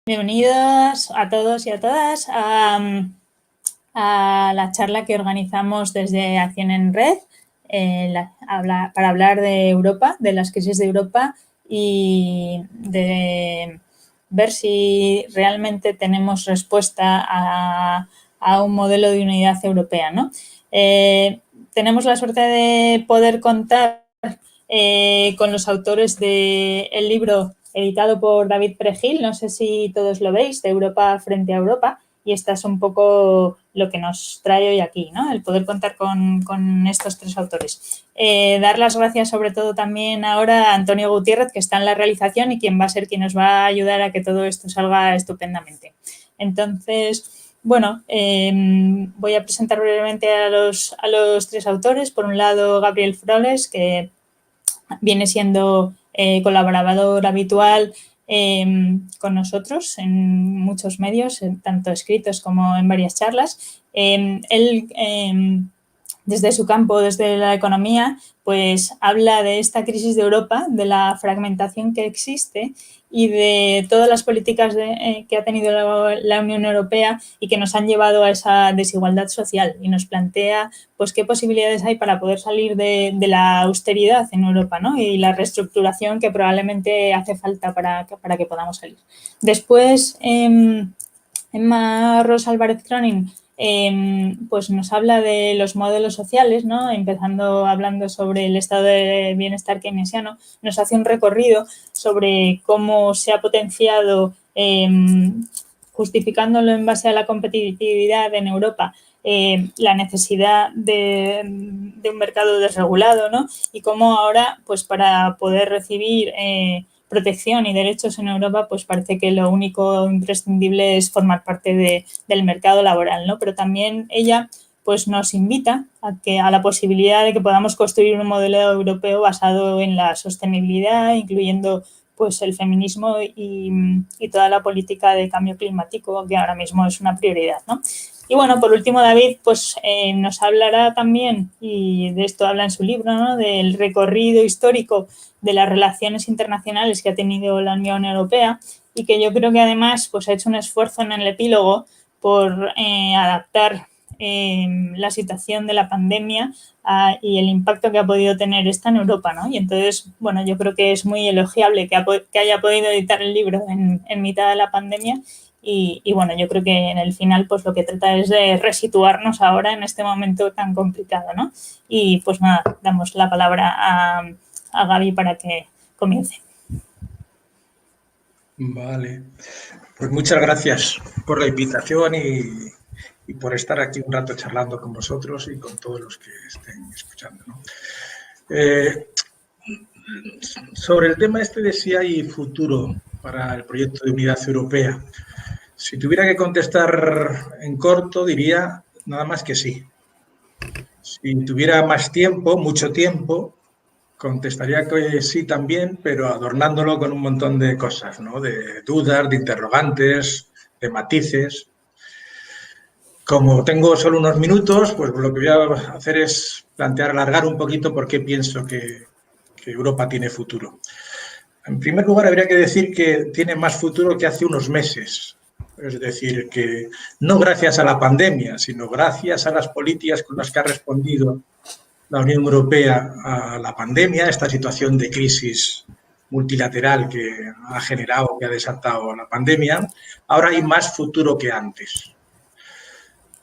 Bienvenidos a todos y a todas a la charla que organizamos desde Acción en Red para hablar de Europa, de las crisis de Europa y de ver si realmente tenemos respuesta a un modelo de unidad europea, ¿no? Tenemos la suerte de poder contar con los autores del libro editado por David Perejil, no sé si todos lo veis, de Europa frente a Europa, y esta es un poco lo que nos trae hoy aquí, ¿no? El poder contar con estos tres autores. Dar las gracias sobre todo también ahora a Antonio Gutiérrez, que está en la realización y quien va a ser quien nos va a ayudar a que todo esto salga estupendamente. Entonces, bueno, voy a presentar brevemente a los tres autores. Por un lado, Gabriel Flores, que viene siendo colaborador habitual con nosotros en muchos medios, tanto escritos como en varias charlas. Él, desde su campo, desde la economía, pues habla de esta crisis de Europa, de la fragmentación que existe y de todas las políticas que ha tenido la Unión Europea y que nos han llevado a esa desigualdad social, y nos plantea pues qué posibilidades hay para poder salir de la austeridad en Europa, ¿no? Y la reestructuración que probablemente hace falta para que podamos salir. Después, Emma Rosa Álvarez Cronin pues nos habla de los modelos sociales, ¿no? Empezando hablando sobre el estado de bienestar keynesiano, nos hace un recorrido sobre cómo se ha potenciado, justificándolo en base a la competitividad en Europa, la necesidad de un mercado desregulado, ¿no? Y cómo ahora, pues para poder recibir protección y derechos en Europa, pues parece que lo único imprescindible es formar parte del mercado laboral, ¿no? Pero también ella pues nos invita a la posibilidad de que podamos construir un modelo europeo basado en la sostenibilidad, incluyendo pues el feminismo y toda la política de cambio climático, que ahora mismo es una prioridad, ¿no? Y bueno, por último, David pues nos hablará también, y de esto habla en su libro, ¿no? Del recorrido histórico de las relaciones internacionales que ha tenido la Unión Europea, y que yo creo que además pues ha hecho un esfuerzo en el epílogo por adaptar la situación de la pandemia y el impacto que ha podido tener esta en Europa, ¿no? Y entonces, bueno, yo creo que es muy elogiable que haya podido editar el libro en mitad de la pandemia. Y bueno, yo creo que en el final pues lo que trata es de resituarnos ahora en este momento tan complicado, ¿no? Y pues nada, damos la palabra a Gaby para que comience. Vale, pues muchas gracias por la invitación y por estar aquí un rato charlando con vosotros y con todos los que estén escuchando, ¿no? Sobre el tema este de si hay futuro para el proyecto de unidad europea, si tuviera que contestar en corto, diría nada más que sí. Si tuviera más tiempo, mucho tiempo, contestaría que sí también, pero adornándolo con un montón de cosas, ¿no? De dudas, de interrogantes, de matices. Como tengo solo unos minutos, pues lo que voy a hacer es alargar un poquito por qué pienso que Europa tiene futuro. En primer lugar, habría que decir que tiene más futuro que hace unos meses. Es decir, que no gracias a la pandemia, sino gracias a las políticas con las que ha respondido la Unión Europea a la pandemia, a esta situación de crisis multilateral que ha generado, que ha desatado la pandemia, ahora hay más futuro que antes.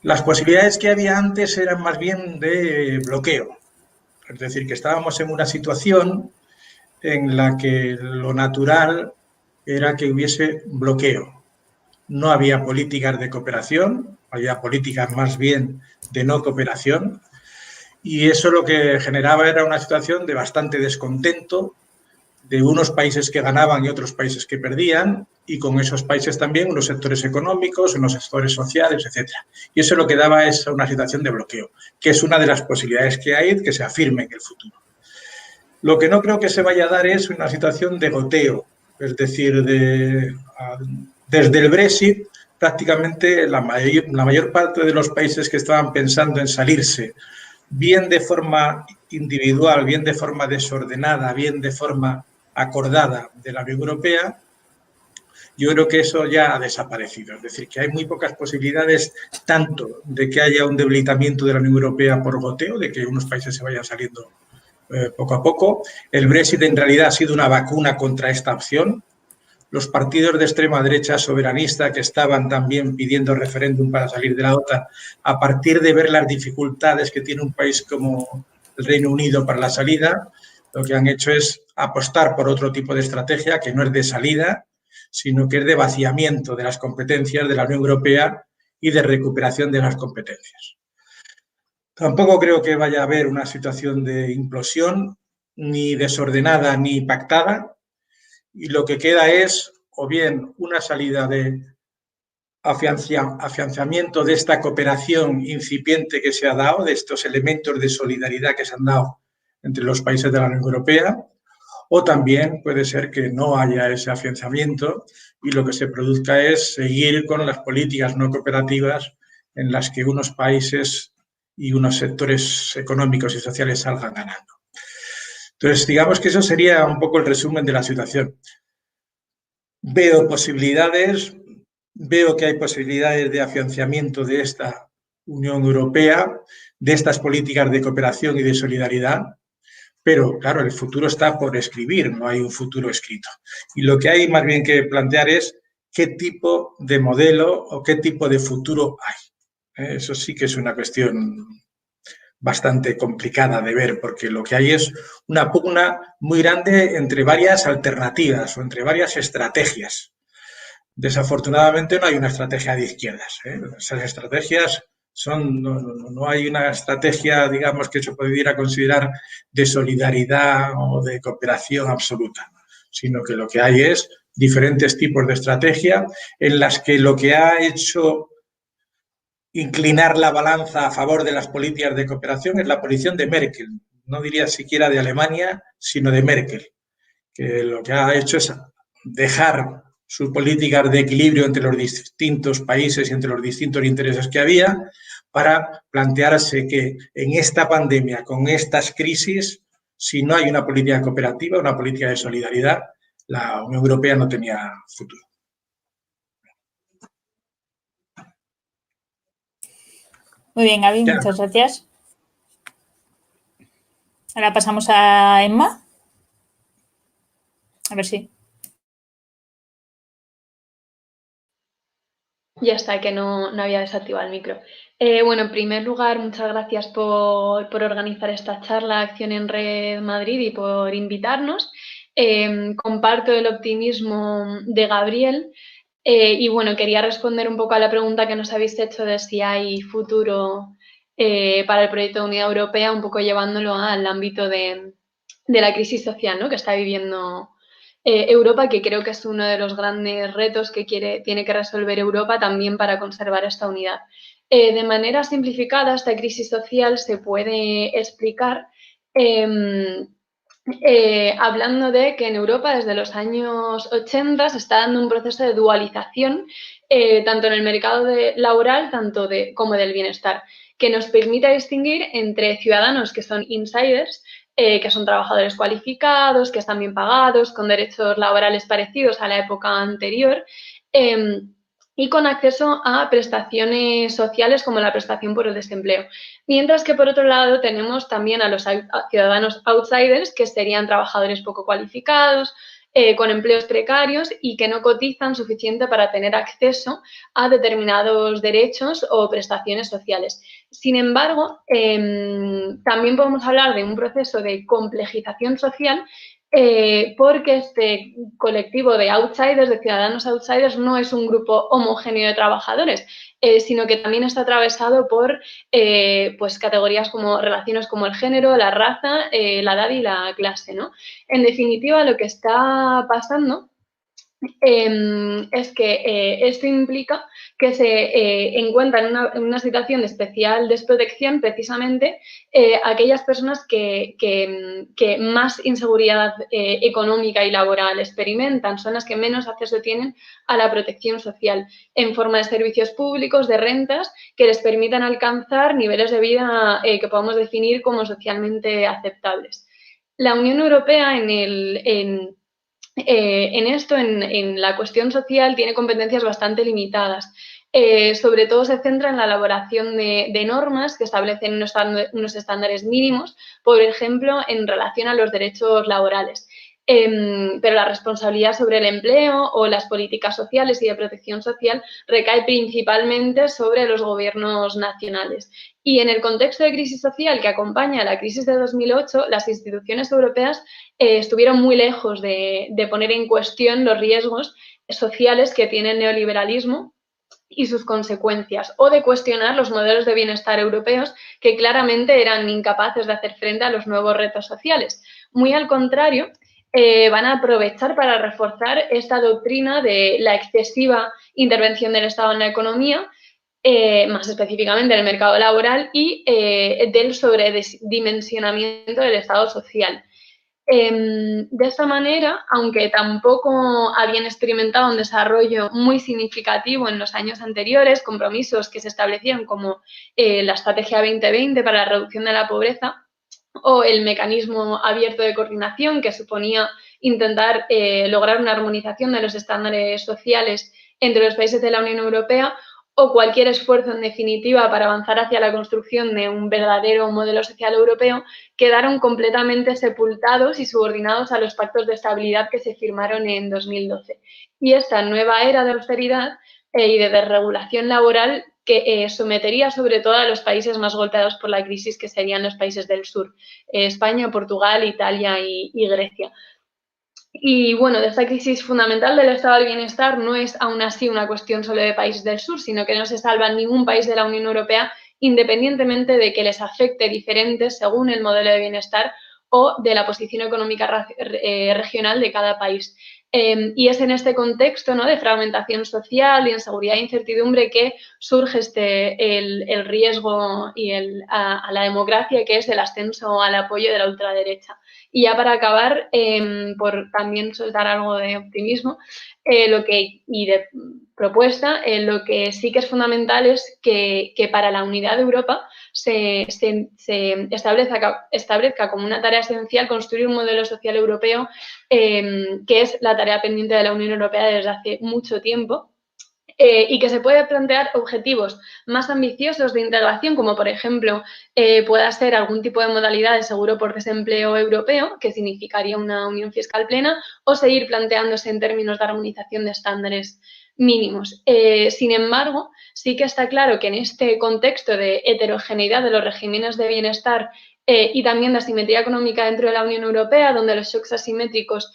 Las posibilidades que había antes eran más bien de bloqueo. Es decir, que estábamos en una situación en la que lo natural era que hubiese bloqueo. No había políticas de cooperación, había políticas más bien de no cooperación, y eso lo que generaba era una situación de bastante descontento, de unos países que ganaban y otros países que perdían, y con esos países también unos sectores económicos, unos sectores sociales, etc. Y eso lo que daba es una situación de bloqueo, que es una de las posibilidades que hay que se afirme en el futuro. Lo que no creo que se vaya a dar es una situación de goteo, es decir, desde el Brexit prácticamente la mayor parte de los países que estaban pensando en salirse, bien de forma individual, bien de forma desordenada, bien de forma acordada de la Unión Europea, yo creo que eso ya ha desaparecido. Es decir, que hay muy pocas posibilidades tanto de que haya un debilitamiento de la Unión Europea por goteo, de que unos países se vayan saliendo poco a poco. El Brexit en realidad ha sido una vacuna contra esta opción. Los partidos de extrema derecha soberanista que estaban también pidiendo referéndum para salir de la OTAN, a partir de ver las dificultades que tiene un país como el Reino Unido para la salida, lo que han hecho es apostar por otro tipo de estrategia que no es de salida, sino que es de vaciamiento de las competencias de la Unión Europea y de recuperación de las competencias. Tampoco creo que vaya a haber una situación de implosión, ni desordenada ni pactada, y lo que queda es o bien una salida de afianzamiento de esta cooperación incipiente que se ha dado, de estos elementos de solidaridad que se han dado entre los países de la Unión Europea, o también puede ser que no haya ese afianzamiento y lo que se produzca es seguir con las políticas no cooperativas en las que unos países y unos sectores económicos y sociales salgan ganando. Entonces, digamos que eso sería un poco el resumen de la situación. Veo posibilidades, veo que hay posibilidades de afianzamiento de esta Unión Europea, de estas políticas de cooperación y de solidaridad, pero claro, el futuro está por escribir, no hay un futuro escrito. Y lo que hay más bien que plantear es qué tipo de modelo o qué tipo de futuro hay. Eso sí que es una cuestión bastante complicada de ver, porque lo que hay es una pugna muy grande entre varias alternativas o entre varias estrategias. Desafortunadamente no hay una estrategia de izquierdas. Esas estrategias no hay una estrategia, digamos, que se pudiera considerar de solidaridad o de cooperación absoluta, sino que lo que hay es diferentes tipos de estrategia en las que lo que ha hecho inclinar la balanza a favor de las políticas de cooperación es la posición de Merkel, no diría siquiera de Alemania, sino de Merkel, que lo que ha hecho es dejar sus políticas de equilibrio entre los distintos países y entre los distintos intereses que había para plantearse que en esta pandemia, con estas crisis, si no hay una política cooperativa, una política de solidaridad, la Unión Europea no tenía futuro. Muy bien, Gaby, muchas gracias. Ahora pasamos a Emma. A ver si. Ya está, que no había desactivado el micro. Bueno, en primer lugar, muchas gracias por organizar esta charla Acción en Red Madrid y por invitarnos. Comparto el optimismo de Gabriel y bueno, quería responder un poco a la pregunta que nos habéis hecho de si hay futuro para el proyecto de Unidad Europea, un poco llevándolo al ámbito de la crisis social, ¿no?, que está viviendo Europa, que creo que es uno de los grandes retos que tiene que resolver Europa también para conservar esta unidad. De manera simplificada, esta crisis social se puede explicar hablando de que en Europa desde los años 80 se está dando un proceso de dualización tanto en el mercado laboral como del bienestar, que nos permite distinguir entre ciudadanos que son insiders, que son trabajadores cualificados, que están bien pagados, con derechos laborales parecidos a la época anterior y con acceso a prestaciones sociales como la prestación por el desempleo. Mientras que, por otro lado, tenemos también a los ciudadanos outsiders, que serían trabajadores poco cualificados, con empleos precarios y que no cotizan suficiente para tener acceso a determinados derechos o prestaciones sociales. Sin embargo, también podemos hablar de un proceso de complejización social porque este colectivo de outsiders, de ciudadanos outsiders, no es un grupo homogéneo de trabajadores, sino que también está atravesado por pues categorías como relaciones como el género, la raza, la edad y la clase, ¿no? En definitiva, lo que está pasando es que esto implica que se encuentran en una situación de especial desprotección precisamente aquellas personas que más inseguridad económica y laboral experimentan, son las que menos acceso tienen a la protección social en forma de servicios públicos, de rentas, que les permitan alcanzar niveles de vida que podamos definir como socialmente aceptables. La Unión Europea en esto, en la cuestión social, tiene competencias bastante limitadas. Sobre todo se centra en la elaboración de normas que establecen unos estándares mínimos, por ejemplo, en relación a los derechos laborales. Pero la responsabilidad sobre el empleo o las políticas sociales y de protección social recae principalmente sobre los gobiernos nacionales. Y en el contexto de crisis social que acompaña a la crisis de 2008, las instituciones europeas estuvieron muy lejos de poner en cuestión los riesgos sociales que tiene el neoliberalismo y sus consecuencias, o de cuestionar los modelos de bienestar europeos que claramente eran incapaces de hacer frente a los nuevos retos sociales. Muy al contrario, van a aprovechar para reforzar esta doctrina de la excesiva intervención del Estado en la economía, más específicamente en el mercado laboral, y del sobredimensionamiento del Estado social. De esta manera, aunque tampoco habían experimentado un desarrollo muy significativo en los años anteriores, compromisos que se establecieron como la Estrategia 2020 para la reducción de la pobreza o el mecanismo abierto de coordinación que suponía intentar lograr una armonización de los estándares sociales entre los países de la Unión Europea, o cualquier esfuerzo, en definitiva, para avanzar hacia la construcción de un verdadero modelo social europeo, quedaron completamente sepultados y subordinados a los pactos de estabilidad que se firmaron en 2012. Y esta nueva era de austeridad y de desregulación laboral que sometería sobre todo a los países más golpeados por la crisis, que serían los países del sur, España, Portugal, Italia y Grecia. Y bueno, de esta crisis fundamental del estado del bienestar no es aún así una cuestión solo de países del sur, sino que no se salva ningún país de la Unión Europea, independientemente de que les afecte diferente según el modelo de bienestar o de la posición económica regional de cada país. Y es en este contexto, ¿no?, de fragmentación social, inseguridad e incertidumbre que surge el riesgo y a la democracia, que es el ascenso al apoyo de la ultraderecha. Y ya para acabar, por también soltar algo de optimismo y de propuesta, lo que sí que es fundamental es que para la unidad de Europa se establezca como una tarea esencial construir un modelo social europeo, que es la tarea pendiente de la Unión Europea desde hace mucho tiempo. Y que se puede plantear objetivos más ambiciosos de integración, como por ejemplo pueda ser algún tipo de modalidad de seguro por desempleo europeo, que significaría una unión fiscal plena, o seguir planteándose en términos de armonización de estándares mínimos. Sin embargo, sí que está claro que en este contexto de heterogeneidad de los regímenes de bienestar y también de asimetría económica dentro de la Unión Europea, donde los shocks asimétricos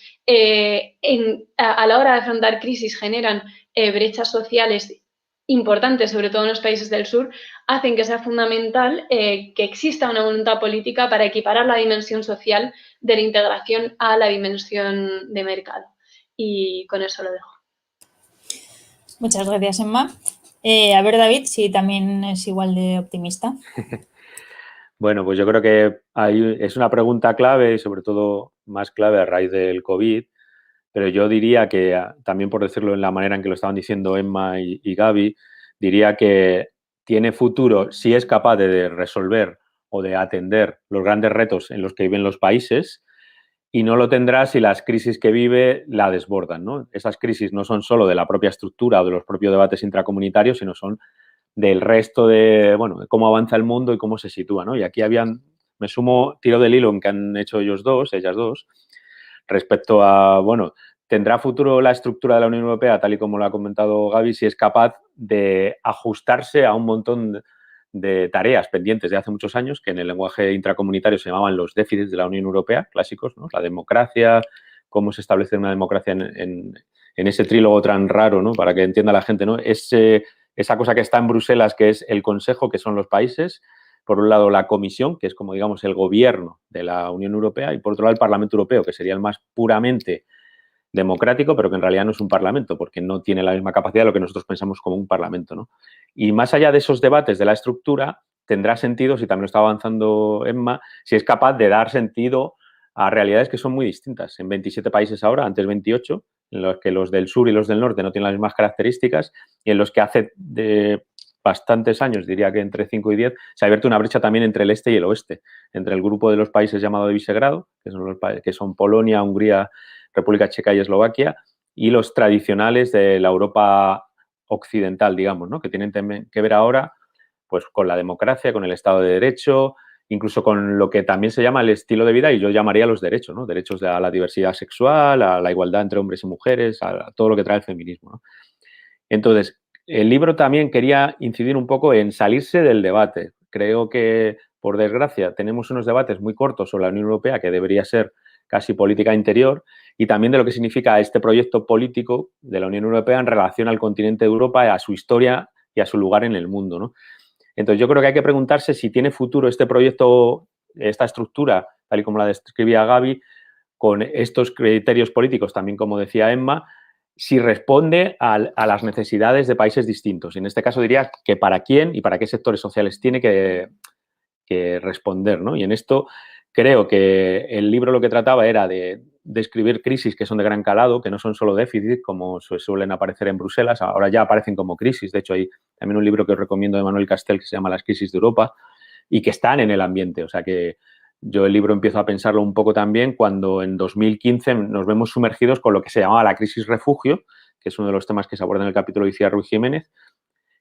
a la hora de afrontar crisis generan brechas sociales importantes, sobre todo en los países del sur, hacen que sea fundamental que exista una voluntad política para equiparar la dimensión social de la integración a la dimensión de mercado. Y con eso lo dejo. Muchas gracias, Emma. A ver, David, si también es igual de optimista. Bueno, pues yo creo que es una pregunta clave y sobre todo más clave a raíz del COVID, pero yo diría que, también por decirlo en la manera en que lo estaban diciendo Emma y Gaby, diría que tiene futuro si es capaz de resolver o de atender los grandes retos en los que viven los países, y no lo tendrá si las crisis que vive la desbordan, ¿no? Esas crisis no son solo de la propia estructura o de los propios debates intracomunitarios, sino son del resto de, bueno, de cómo avanza el mundo y cómo se sitúa, ¿no? Y aquí me sumo, tiro del hilo en que han hecho ellas dos, respecto a, bueno, ¿tendrá futuro la estructura de la Unión Europea, tal y como lo ha comentado Gaby, si es capaz de ajustarse a un montón de tareas pendientes de hace muchos años, que en el lenguaje intracomunitario se llamaban los déficits de la Unión Europea, clásicos, ¿no? La democracia, cómo se establece una democracia en ese trílogo tan raro, ¿no? Para que entienda la gente, ¿no? Esa cosa que está en Bruselas, que es el Consejo, que son los países, por un lado la Comisión, que es como, digamos, el gobierno de la Unión Europea, y por otro lado el Parlamento Europeo, que sería el más puramente democrático, pero que en realidad no es un parlamento, porque no tiene la misma capacidad de lo que nosotros pensamos como un parlamento, ¿no? Y más allá de esos debates de la estructura, tendrá sentido, si también lo está avanzando Emma, si es capaz de dar sentido a realidades que son muy distintas. En 27 países ahora, antes 28, en los que los del sur y los del norte no tienen las mismas características, y en los que hace de bastantes años, diría que entre 5 y 10, se ha abierto una brecha también entre el este y el oeste, entre el grupo de los países llamado de Visegrado, que son Polonia, Hungría, República Checa y Eslovaquia, y los tradicionales de la Europa occidental, digamos, ¿no? Que tienen que ver ahora pues, con la democracia, con el Estado de Derecho, incluso con lo que también se llama el estilo de vida, y yo llamaría los derechos, ¿no? Derechos a la diversidad sexual, a la igualdad entre hombres y mujeres, a todo lo que trae el feminismo, ¿no? Entonces, el libro también quería incidir un poco en salirse del debate. Creo que, por desgracia, tenemos unos debates muy cortos sobre la Unión Europea, que debería ser casi política interior, y también de lo que significa este proyecto político de la Unión Europea en relación al continente de Europa, a su historia y a su lugar en el mundo, ¿no? Entonces, yo creo que hay que preguntarse si tiene futuro este proyecto, esta estructura, tal y como la describía Gaby, con estos criterios políticos, también como decía Emma, si responde a las necesidades de países distintos. Y en este caso diría que para quién y para qué sectores sociales tiene que responder, ¿no? Y en esto creo que el libro lo que trataba era de describir crisis que son de gran calado, que no son solo déficit, como suelen aparecer en Bruselas, ahora ya aparecen como crisis. De hecho, hay también un libro que os recomiendo de Manuel Castel que se llama Las crisis de Europa y que están en el ambiente. O sea que yo el libro empiezo a pensarlo un poco también cuando en 2015 nos vemos sumergidos con lo que se llamaba la crisis refugio, que es uno de los temas que se aborda en el capítulo de Icía Ruiz Jiménez,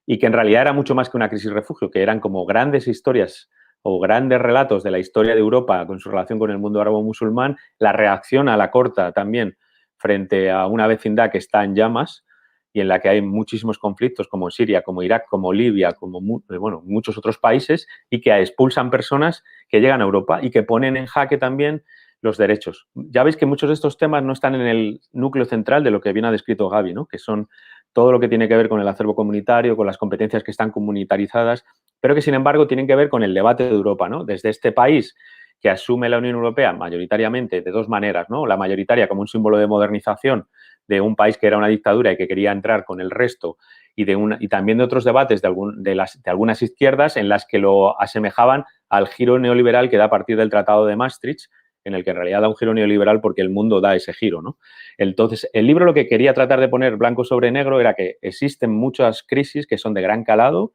y que en realidad era mucho más que una crisis refugio, que eran como grandes historias o grandes relatos de la historia de Europa con su relación con el mundo árabe-musulmán, la reacción a la corta también frente a una vecindad que está en llamas y en la que hay muchísimos conflictos como Siria, como Irak, como Libia, como bueno, muchos otros países, y que expulsan personas que llegan a Europa y que ponen en jaque también los derechos. Ya veis que muchos de estos temas no están en el núcleo central de lo que bien ha descrito Gaby, ¿no? Que son todo lo que tiene que ver con el acervo comunitario, con las competencias que están comunitarizadas, pero que, sin embargo, tienen que ver con el debate de Europa, ¿no? Desde este país que asume la Unión Europea mayoritariamente de dos maneras, ¿no? La mayoritaria como un símbolo de modernización de un país que era una dictadura y que quería entrar con el resto, y también de otros debates de algunas izquierdas en las que lo asemejaban al giro neoliberal que da a partir del Tratado de Maastricht, en el que en realidad da un giro neoliberal porque el mundo da ese giro, ¿no? Entonces, el libro lo que quería tratar de poner blanco sobre negro era que existen muchas crisis que son de gran calado,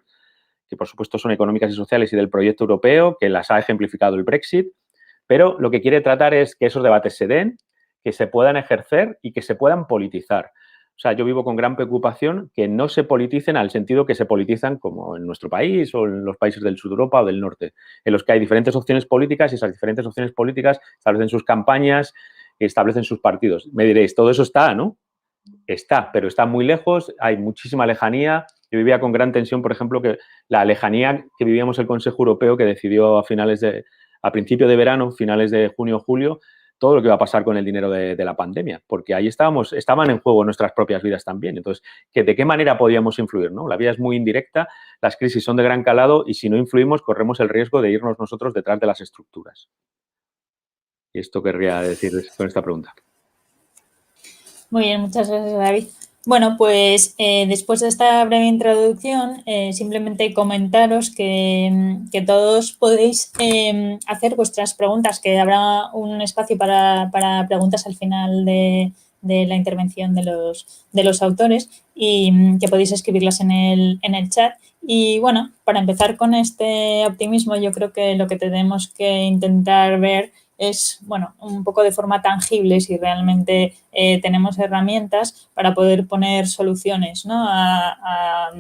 que por supuesto son económicas y sociales y del proyecto europeo, que las ha ejemplificado el Brexit, pero lo que quiere tratar es que esos debates se den, que se puedan ejercer y que se puedan politizar. O sea, yo vivo con gran preocupación que no se politicen al sentido que se politizan como en nuestro país o en los países del sur de Europa o del norte, en los que hay diferentes opciones políticas y esas diferentes opciones políticas establecen sus campañas y establecen sus partidos. Me diréis, todo eso está, ¿no? Está, pero está muy lejos, hay muchísima lejanía. Yo vivía con gran tensión, por ejemplo, que la lejanía que vivíamos el Consejo Europeo, que decidió a principio de verano, finales de junio o julio, todo lo que iba a pasar con el dinero de la pandemia, porque ahí estaban en juego nuestras propias vidas también. Entonces, ¿de qué manera podíamos influir, no? La vida es muy indirecta, las crisis son de gran calado y si no influimos corremos el riesgo de irnos nosotros detrás de las estructuras. Y esto querría decir con esta pregunta. Muy bien, muchas gracias, David. Bueno, pues después de esta breve introducción, simplemente comentaros que todos podéis hacer vuestras preguntas, que habrá un espacio para preguntas al final de la intervención de los autores y que podéis escribirlas en el chat. Y bueno, para empezar con este optimismo, yo creo que lo que tenemos que intentar ver es, bueno, un poco de forma tangible si realmente tenemos herramientas para poder poner soluciones, ¿no? a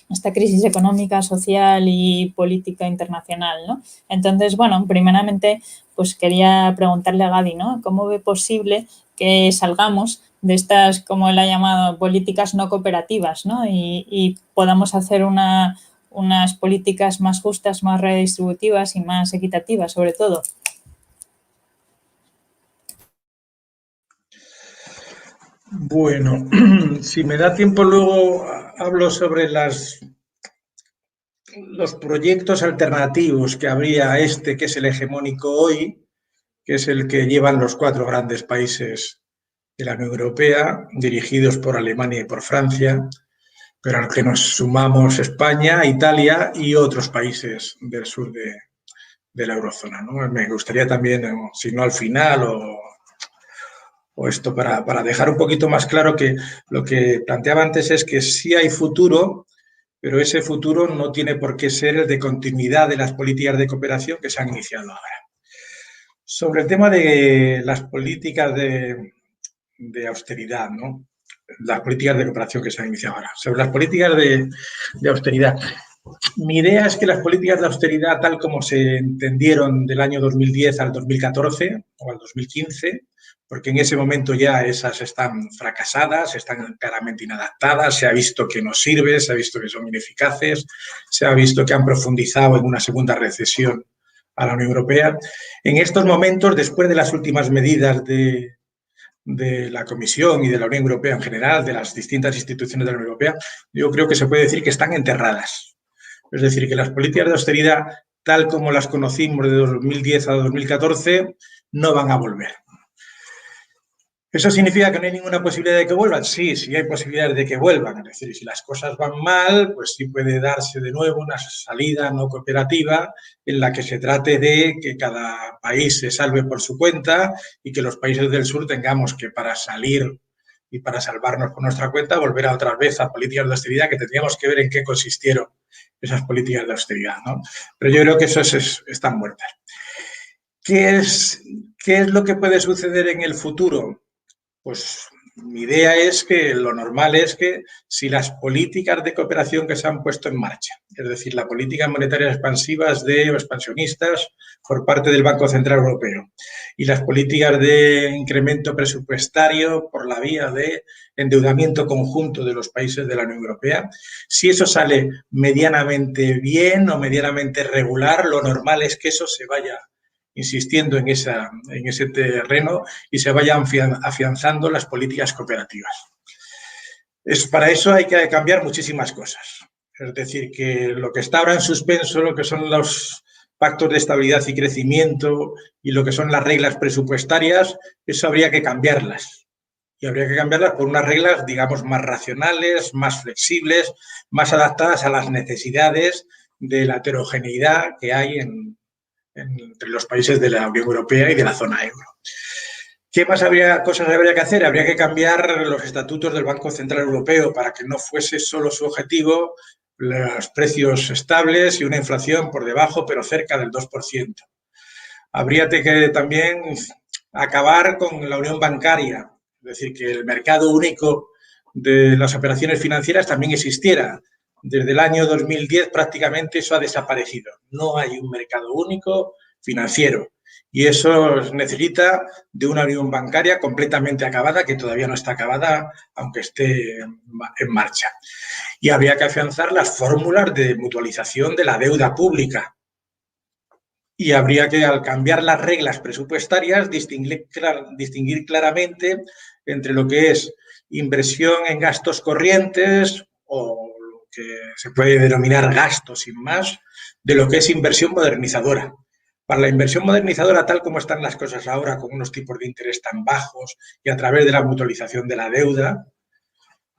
esta crisis económica, social y política internacional, ¿no? Entonces, bueno, primeramente, pues quería preguntarle a Gaby, ¿no? ¿Cómo ve posible que salgamos de estas, como él ha llamado, políticas no cooperativas, ¿no? Y podamos hacer unas políticas más justas, más redistributivas y más equitativas, sobre todo? Bueno, si me da tiempo luego hablo sobre los proyectos alternativos que habría a este, que es el hegemónico hoy, que es el que llevan los 4 grandes países de la Unión Europea, dirigidos por Alemania y por Francia, pero al que nos sumamos España, Italia y otros países del sur de la eurozona, ¿no? Me gustaría también, si no al final o esto para dejar un poquito más claro que lo que planteaba antes es que sí hay futuro, pero ese futuro no tiene por qué ser el de continuidad de las políticas de cooperación que se han iniciado ahora. Sobre el tema de las políticas de de austeridad, ¿no? Las políticas de cooperación que se han iniciado ahora. Sobre las políticas de austeridad. Mi idea es que las políticas de austeridad, tal como se entendieron del año 2010 al 2014 o al 2015, porque en ese momento ya esas están fracasadas, están claramente inadaptadas, se ha visto que no sirve, se ha visto que son ineficaces, se ha visto que han profundizado en una segunda recesión a la Unión Europea. En estos momentos, después de las últimas medidas de la Comisión y de la Unión Europea en general, de las distintas instituciones de la Unión Europea, yo creo que se puede decir que están enterradas. Es decir, que las políticas de austeridad, tal como las conocimos de 2010 a 2014, no van a volver. ¿Eso significa que no hay ninguna posibilidad de que vuelvan? Sí, sí hay posibilidades de que vuelvan. Es decir, si las cosas van mal, pues sí puede darse de nuevo una salida no cooperativa en la que se trate de que cada país se salve por su cuenta y que los países del sur tengamos que, para salir y para salvarnos por nuestra cuenta, volver a otra vez a políticas de austeridad que tendríamos que ver en qué consistieron esas políticas de austeridad, ¿no? Pero yo creo que eso están muertas. ¿Qué es lo que puede suceder en el futuro? Pues mi idea es que lo normal es que si las políticas de cooperación que se han puesto en marcha, es decir, las políticas monetarias expansivas o expansionistas por parte del Banco Central Europeo y las políticas de incremento presupuestario por la vía de endeudamiento conjunto de los países de la Unión Europea, si eso sale medianamente bien o medianamente regular, lo normal es que eso se vaya insistiendo en ese terreno y se vayan afianzando las políticas cooperativas. Para eso hay que cambiar muchísimas cosas. Es decir, que lo que está ahora en suspenso, lo que son los pactos de estabilidad y crecimiento y lo que son las reglas presupuestarias, eso habría que cambiarlas. Y habría que cambiarlas por unas reglas, digamos, más racionales, más flexibles, más adaptadas a las necesidades de la heterogeneidad que hay entre los países de la Unión Europea y de la zona euro. ¿Qué más cosas habría que hacer? Habría que cambiar los estatutos del Banco Central Europeo para que no fuese solo su objetivo los precios estables y una inflación por debajo, pero cerca del 2%. Habría que también acabar con la unión bancaria, es decir, que el mercado único de las operaciones financieras también existiera. Desde el año 2010 prácticamente eso ha desaparecido. No hay un mercado único financiero y eso necesita de una unión bancaria completamente acabada, que todavía no está acabada, aunque esté en marcha. Y habría que afianzar las fórmulas de mutualización de la deuda pública. Y habría que, al cambiar las reglas presupuestarias, distinguir claramente entre lo que es inversión en gastos corrientes o que se puede denominar gasto sin más, de lo que es inversión modernizadora. Para la inversión modernizadora, tal como están las cosas ahora, con unos tipos de interés tan bajos y a través de la mutualización de la deuda,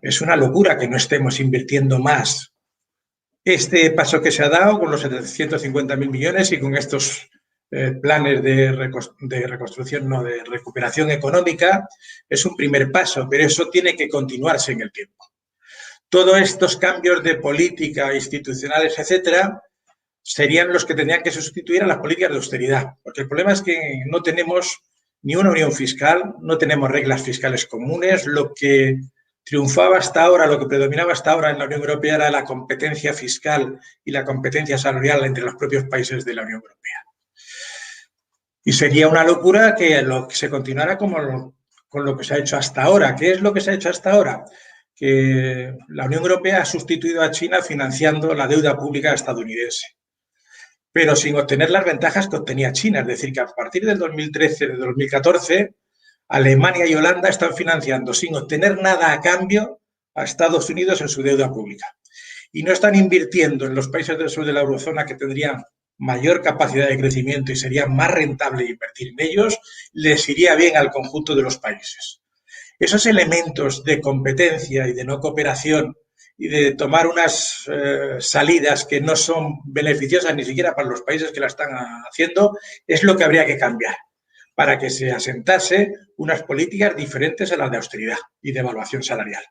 es una locura que no estemos invirtiendo más. Este paso que se ha dado con los 750.000 millones y con estos planes de reconstrucción, no, de recuperación económica, es un primer paso, pero eso tiene que continuarse en el tiempo. Todos estos cambios de política, institucionales, etcétera, serían los que tendrían que sustituir a las políticas de austeridad. Porque el problema es que no tenemos ni una unión fiscal, no tenemos reglas fiscales comunes. Lo que triunfaba hasta ahora, lo que predominaba hasta ahora en la Unión Europea era la competencia fiscal y la competencia salarial entre los propios países de la Unión Europea. Y sería una locura que se continuara con lo que se ha hecho hasta ahora. ¿Qué es lo que se ha hecho hasta ahora? Que la Unión Europea ha sustituido a China financiando la deuda pública estadounidense, pero sin obtener las ventajas que obtenía China. Es decir, que a partir del 2013, del 2014, Alemania y Holanda están financiando sin obtener nada a cambio a Estados Unidos en su deuda pública. Y no están invirtiendo en los países del sur de la eurozona, que tendrían mayor capacidad de crecimiento y sería más rentable invertir en ellos, les iría bien al conjunto de los países. Esos elementos de competencia y de no cooperación y de tomar unas salidas que no son beneficiosas ni siquiera para los países que la están haciendo, es lo que habría que cambiar para que se asentase unas políticas diferentes a las de austeridad y de evaluación salarial.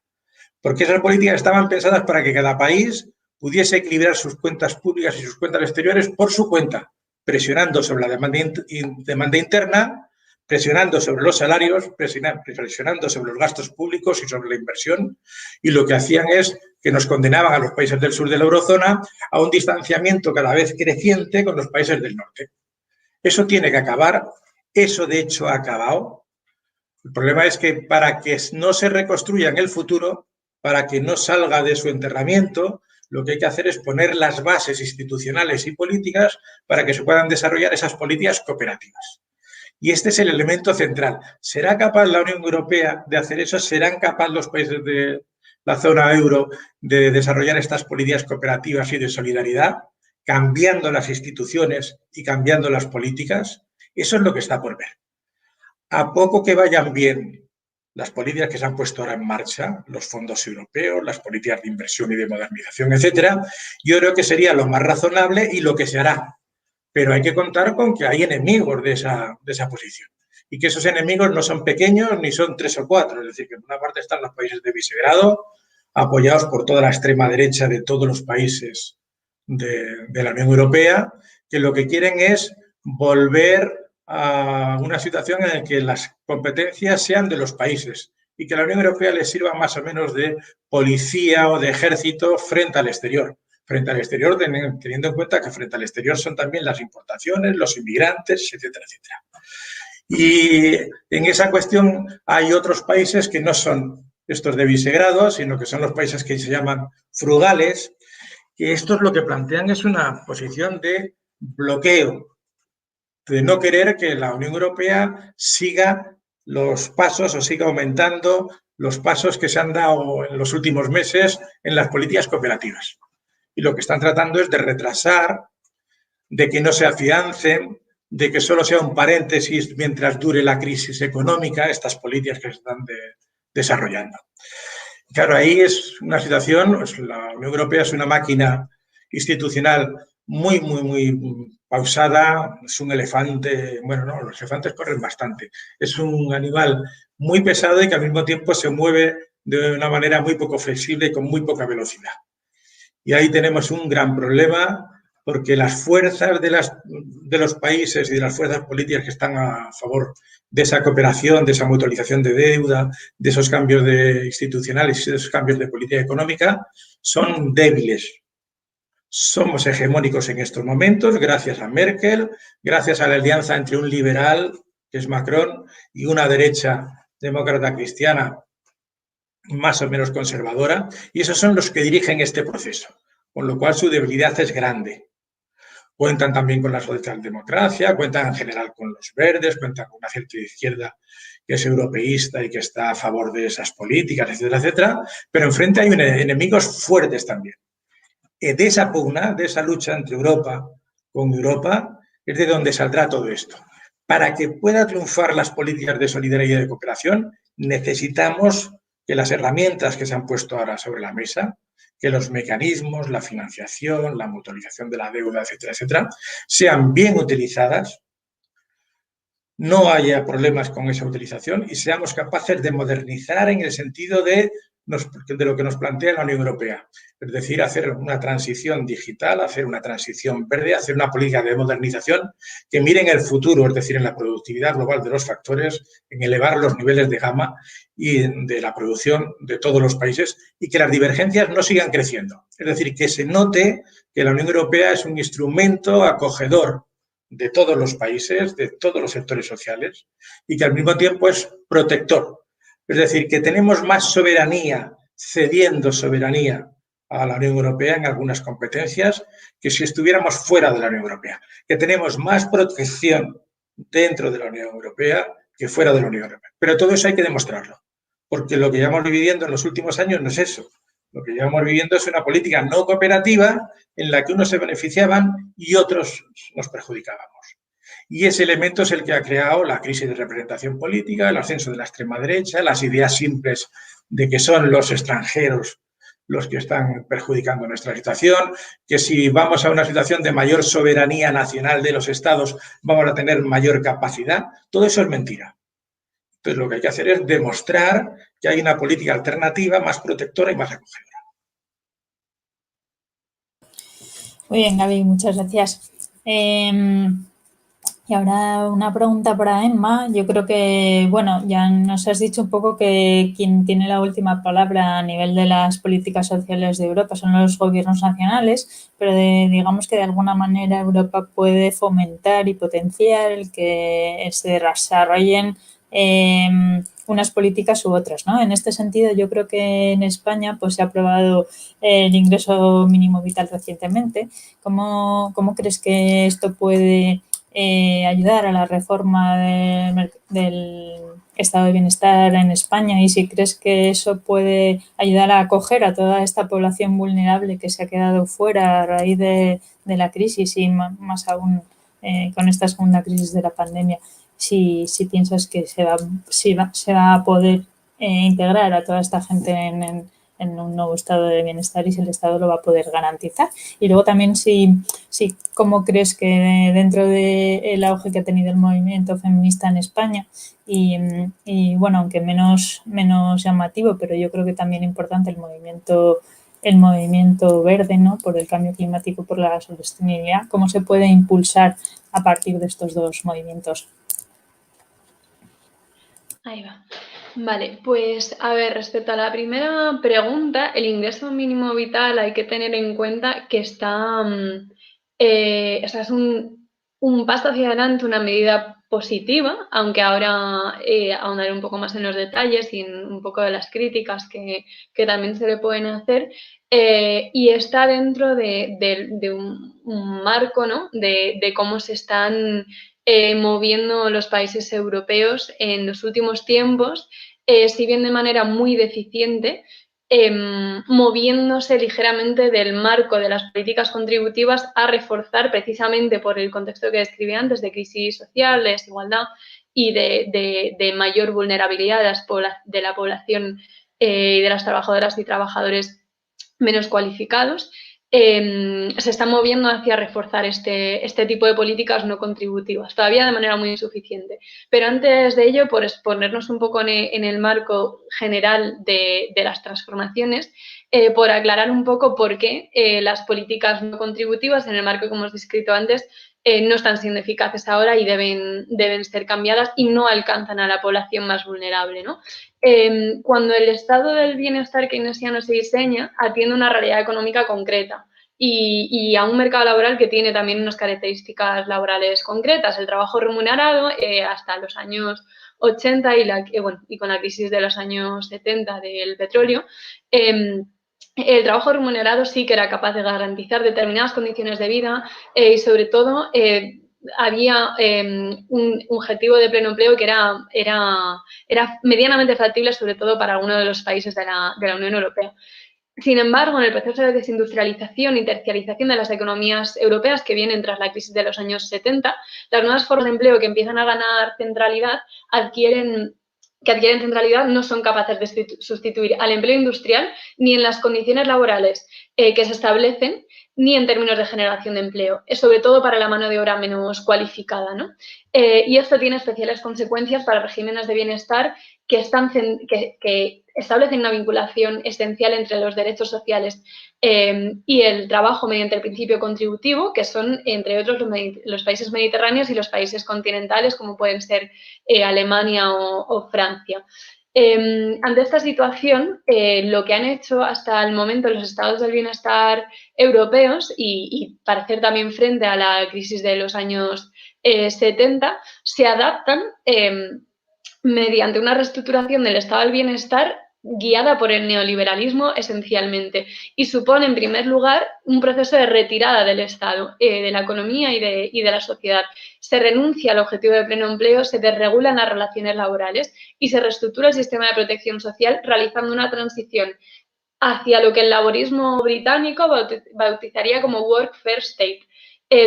Porque esas políticas estaban pensadas para que cada país pudiese equilibrar sus cuentas públicas y sus cuentas exteriores por su cuenta, presionando sobre la demanda interna, presionando sobre los salarios, presionando sobre los gastos públicos y sobre la inversión, y lo que hacían es que nos condenaban a los países del sur de la eurozona a un distanciamiento cada vez creciente con los países del norte. Eso tiene que acabar, eso de hecho ha acabado. El problema es que para que no se reconstruya en el futuro, para que no salga de su enterramiento, lo que hay que hacer es poner las bases institucionales y políticas para que se puedan desarrollar esas políticas cooperativas. Y este es el elemento central. ¿Será capaz la Unión Europea de hacer eso? ¿Serán capaces los países de la zona euro de desarrollar estas políticas cooperativas y de solidaridad, cambiando las instituciones y cambiando las políticas? Eso es lo que está por ver. A poco que vayan bien las políticas que se han puesto ahora en marcha, los fondos europeos, las políticas de inversión y de modernización, etcétera, yo creo que sería lo más razonable y lo que se hará. Pero hay que contar con que hay enemigos de esa posición y que esos enemigos no son pequeños ni son 3 o 4. Es decir, que por una parte están los países de Visegrado, apoyados por toda la extrema derecha de todos los países de la Unión Europea, que lo que quieren es volver a una situación en la que las competencias sean de los países y que la Unión Europea les sirva más o menos de policía o de ejército frente al exterior. Frente al exterior, teniendo en cuenta que frente al exterior son también las importaciones, los inmigrantes, etcétera, etcétera. Y en esa cuestión hay otros países que no son estos de Visegrado, sino que son los países que se llaman frugales, que estos lo que plantean es una posición de bloqueo, de no querer que la Unión Europea siga los pasos o siga aumentando los pasos que se han dado en los últimos meses en las políticas cooperativas. Y lo que están tratando es de retrasar, de que no se afiancen, de que solo sea un paréntesis mientras dure la crisis económica, estas políticas que se están desarrollando. Claro, ahí es una situación, pues la Unión Europea es una máquina institucional muy, muy, muy pausada, es un elefante, bueno, no, los elefantes corren bastante, es un animal muy pesado y que al mismo tiempo se mueve de una manera muy poco flexible y con muy poca velocidad. Y ahí tenemos un gran problema porque las fuerzas de los países y de las fuerzas políticas que están a favor de esa cooperación, de esa mutualización de deuda, de esos cambios institucionales y de esos cambios de política económica, son débiles. Somos hegemónicos en estos momentos gracias a Merkel, gracias a la alianza entre un liberal, que es Macron, y una derecha demócrata cristiana más o menos conservadora, y esos son los que dirigen este proceso, con lo cual su debilidad es grande. Cuentan también con la socialdemocracia, cuentan en general con los verdes, cuentan con una cierta izquierda que es europeísta y que está a favor de esas políticas, etcétera, etcétera, pero enfrente hay enemigos fuertes también. De esa pugna, de esa lucha entre Europa con Europa, es de donde saldrá todo esto. Para que pueda triunfar las políticas de solidaridad y de cooperación, necesitamos que las herramientas que se han puesto ahora sobre la mesa, que los mecanismos, la financiación, la mutualización de la deuda, etcétera, etcétera, sean bien utilizadas, no haya problemas con esa utilización y seamos capaces de modernizar en el sentido de lo que nos plantea la Unión Europea. Es decir, hacer una transición digital, hacer una transición verde, hacer una política de modernización que mire en el futuro, es decir, en la productividad global de los factores, en elevar los niveles de gama y de la producción de todos los países y que las divergencias no sigan creciendo. Es decir, que se note que la Unión Europea es un instrumento acogedor de todos los países, de todos los sectores sociales y que al mismo tiempo es protector. Es decir, que tenemos más soberanía, cediendo soberanía a la Unión Europea en algunas competencias que si estuviéramos fuera de la Unión Europea. Que tenemos más protección dentro de la Unión Europea que fuera de la Unión Europea. Pero todo eso hay que demostrarlo, porque lo que llevamos viviendo en los últimos años no es eso. Lo que llevamos viviendo es una política no cooperativa en la que unos se beneficiaban y otros nos perjudicábamos. Y ese elemento es el que ha creado la crisis de representación política, el ascenso de la extrema derecha, las ideas simples de que son los extranjeros los que están perjudicando nuestra situación, que si vamos a una situación de mayor soberanía nacional de los estados vamos a tener mayor capacidad. Todo eso es mentira. Entonces, lo que hay que hacer es demostrar que hay una política alternativa más protectora y más acogedora. Muy bien, Gaby, muchas gracias. Y ahora una pregunta para Emma. Yo creo que, bueno, ya nos has dicho un poco que quien tiene la última palabra a nivel de las políticas sociales de Europa son los gobiernos nacionales, pero digamos que de alguna manera Europa puede fomentar y potenciar el que se desarrollen unas políticas u otras, ¿no? En este sentido, yo creo que en España pues se ha aprobado el ingreso mínimo vital recientemente. ¿Cómo crees que esto puede ayudar a la reforma del estado de bienestar en España, y si crees que eso puede ayudar a acoger a toda esta población vulnerable que se ha quedado fuera a raíz de la crisis y más aún con esta segunda crisis de la pandemia, si piensas que se va a poder integrar a toda esta gente en un nuevo estado de bienestar y si el Estado lo va a poder garantizar. Y luego también si cómo crees que dentro del auge que ha tenido el movimiento feminista en España y bueno, aunque menos llamativo, pero yo creo que también importante el movimiento verde, ¿no? Por el cambio climático, por la sostenibilidad, ¿cómo se puede impulsar a partir de estos dos movimientos? Ahí va. Vale, pues a ver, respecto a la primera pregunta, el ingreso mínimo vital hay que tener en cuenta que está, o sea, es un paso hacia adelante, una medida positiva, aunque ahora ahondaré un poco más en los detalles y en un poco de las críticas que también se le pueden hacer, y está dentro de un marco, ¿no? De cómo se están moviendo los países europeos en los últimos tiempos, si bien de manera muy deficiente, moviéndose ligeramente del marco de las políticas contributivas a reforzar, precisamente por el contexto que describí antes, de crisis social, de desigualdad y de mayor vulnerabilidad de la población y de las trabajadoras y trabajadores menos cualificados, se está moviendo hacia reforzar este tipo de políticas no contributivas, todavía de manera muy insuficiente. Pero antes de ello, por exponernos un poco en el marco general de las transformaciones, por aclarar un poco por qué las políticas no contributivas, en el marco que hemos descrito antes, no están siendo eficaces ahora y deben ser cambiadas y no alcanzan a la población más vulnerable, ¿no? Cuando el estado del bienestar keynesiano se diseña, atiende una realidad económica concreta y a un mercado laboral que tiene también unas características laborales concretas. El trabajo remunerado hasta los años 80 y con la crisis de los años 70 del petróleo, el trabajo remunerado sí que era capaz de garantizar determinadas condiciones de vida y sobre todo había un objetivo de pleno empleo que era medianamente factible, sobre todo para algunos de los países de la Unión Europea. Sin embargo, en el proceso de desindustrialización y terciarización de las economías europeas que vienen tras la crisis de los años 70, las nuevas formas de empleo que empiezan a ganar centralidad adquieren centralidad no son capaces de sustituir al empleo industrial ni en las condiciones laborales que se establecen, ni en términos de generación de empleo, sobre todo para la mano de obra menos cualificada, ¿no? Y esto tiene especiales consecuencias para regímenes de bienestar que establecen una vinculación esencial entre los derechos sociales y el trabajo mediante el principio contributivo, que son, entre otros, los países mediterráneos y los países continentales, como pueden ser Alemania o Francia. Ante esta situación, lo que han hecho hasta el momento los estados del bienestar europeos y para hacer también frente a la crisis de los años 70, se adaptan mediante una reestructuración del estado del bienestar guiada por el neoliberalismo esencialmente y supone, en primer lugar, un proceso de retirada del Estado, de la economía y de la sociedad. Se renuncia al objetivo de pleno empleo, se desregulan las relaciones laborales y se reestructura el sistema de protección social, realizando una transición hacia lo que el laborismo británico bautizaría como work-first state,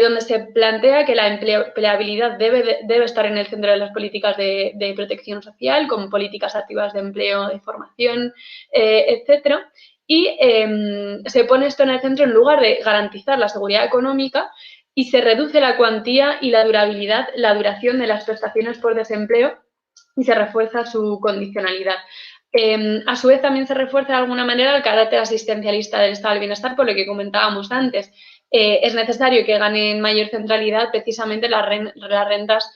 donde se plantea que la empleabilidad debe estar en el centro de las políticas de protección social, con políticas activas de empleo, de formación, etcétera. Y se pone esto en el centro en lugar de garantizar la seguridad económica y se reduce la cuantía y la duración de las prestaciones por desempleo y se refuerza su condicionalidad. A su vez, también se refuerza de alguna manera el carácter asistencialista del estado del bienestar, por lo que comentábamos antes. es necesario que ganen mayor centralidad precisamente las rentas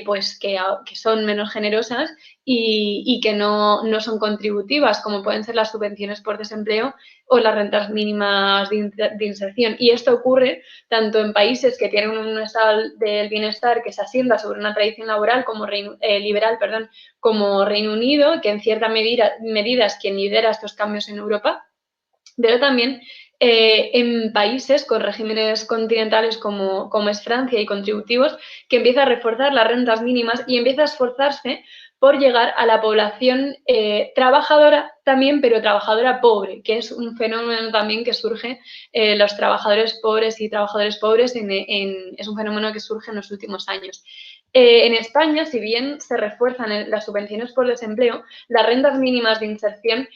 pues que son menos generosas y que no son contributivas, como pueden ser las subvenciones por desempleo o las rentas mínimas de inserción. Y esto ocurre tanto en países que tienen un estado del bienestar que se asienta sobre una tradición laboral como liberal, como Reino Unido, que en cierta medida es quien lidera estos cambios en Europa, pero también en países con regímenes continentales como es Francia y contributivos, que empieza a reforzar las rentas mínimas y empieza a esforzarse por llegar a la población trabajadora también, pero trabajadora pobre, que es un fenómeno también que surge, los trabajadores pobres y trabajadores pobres, es un fenómeno que surge en los últimos años. En España, si bien se refuerzan las subvenciones por desempleo, las rentas mínimas de inserción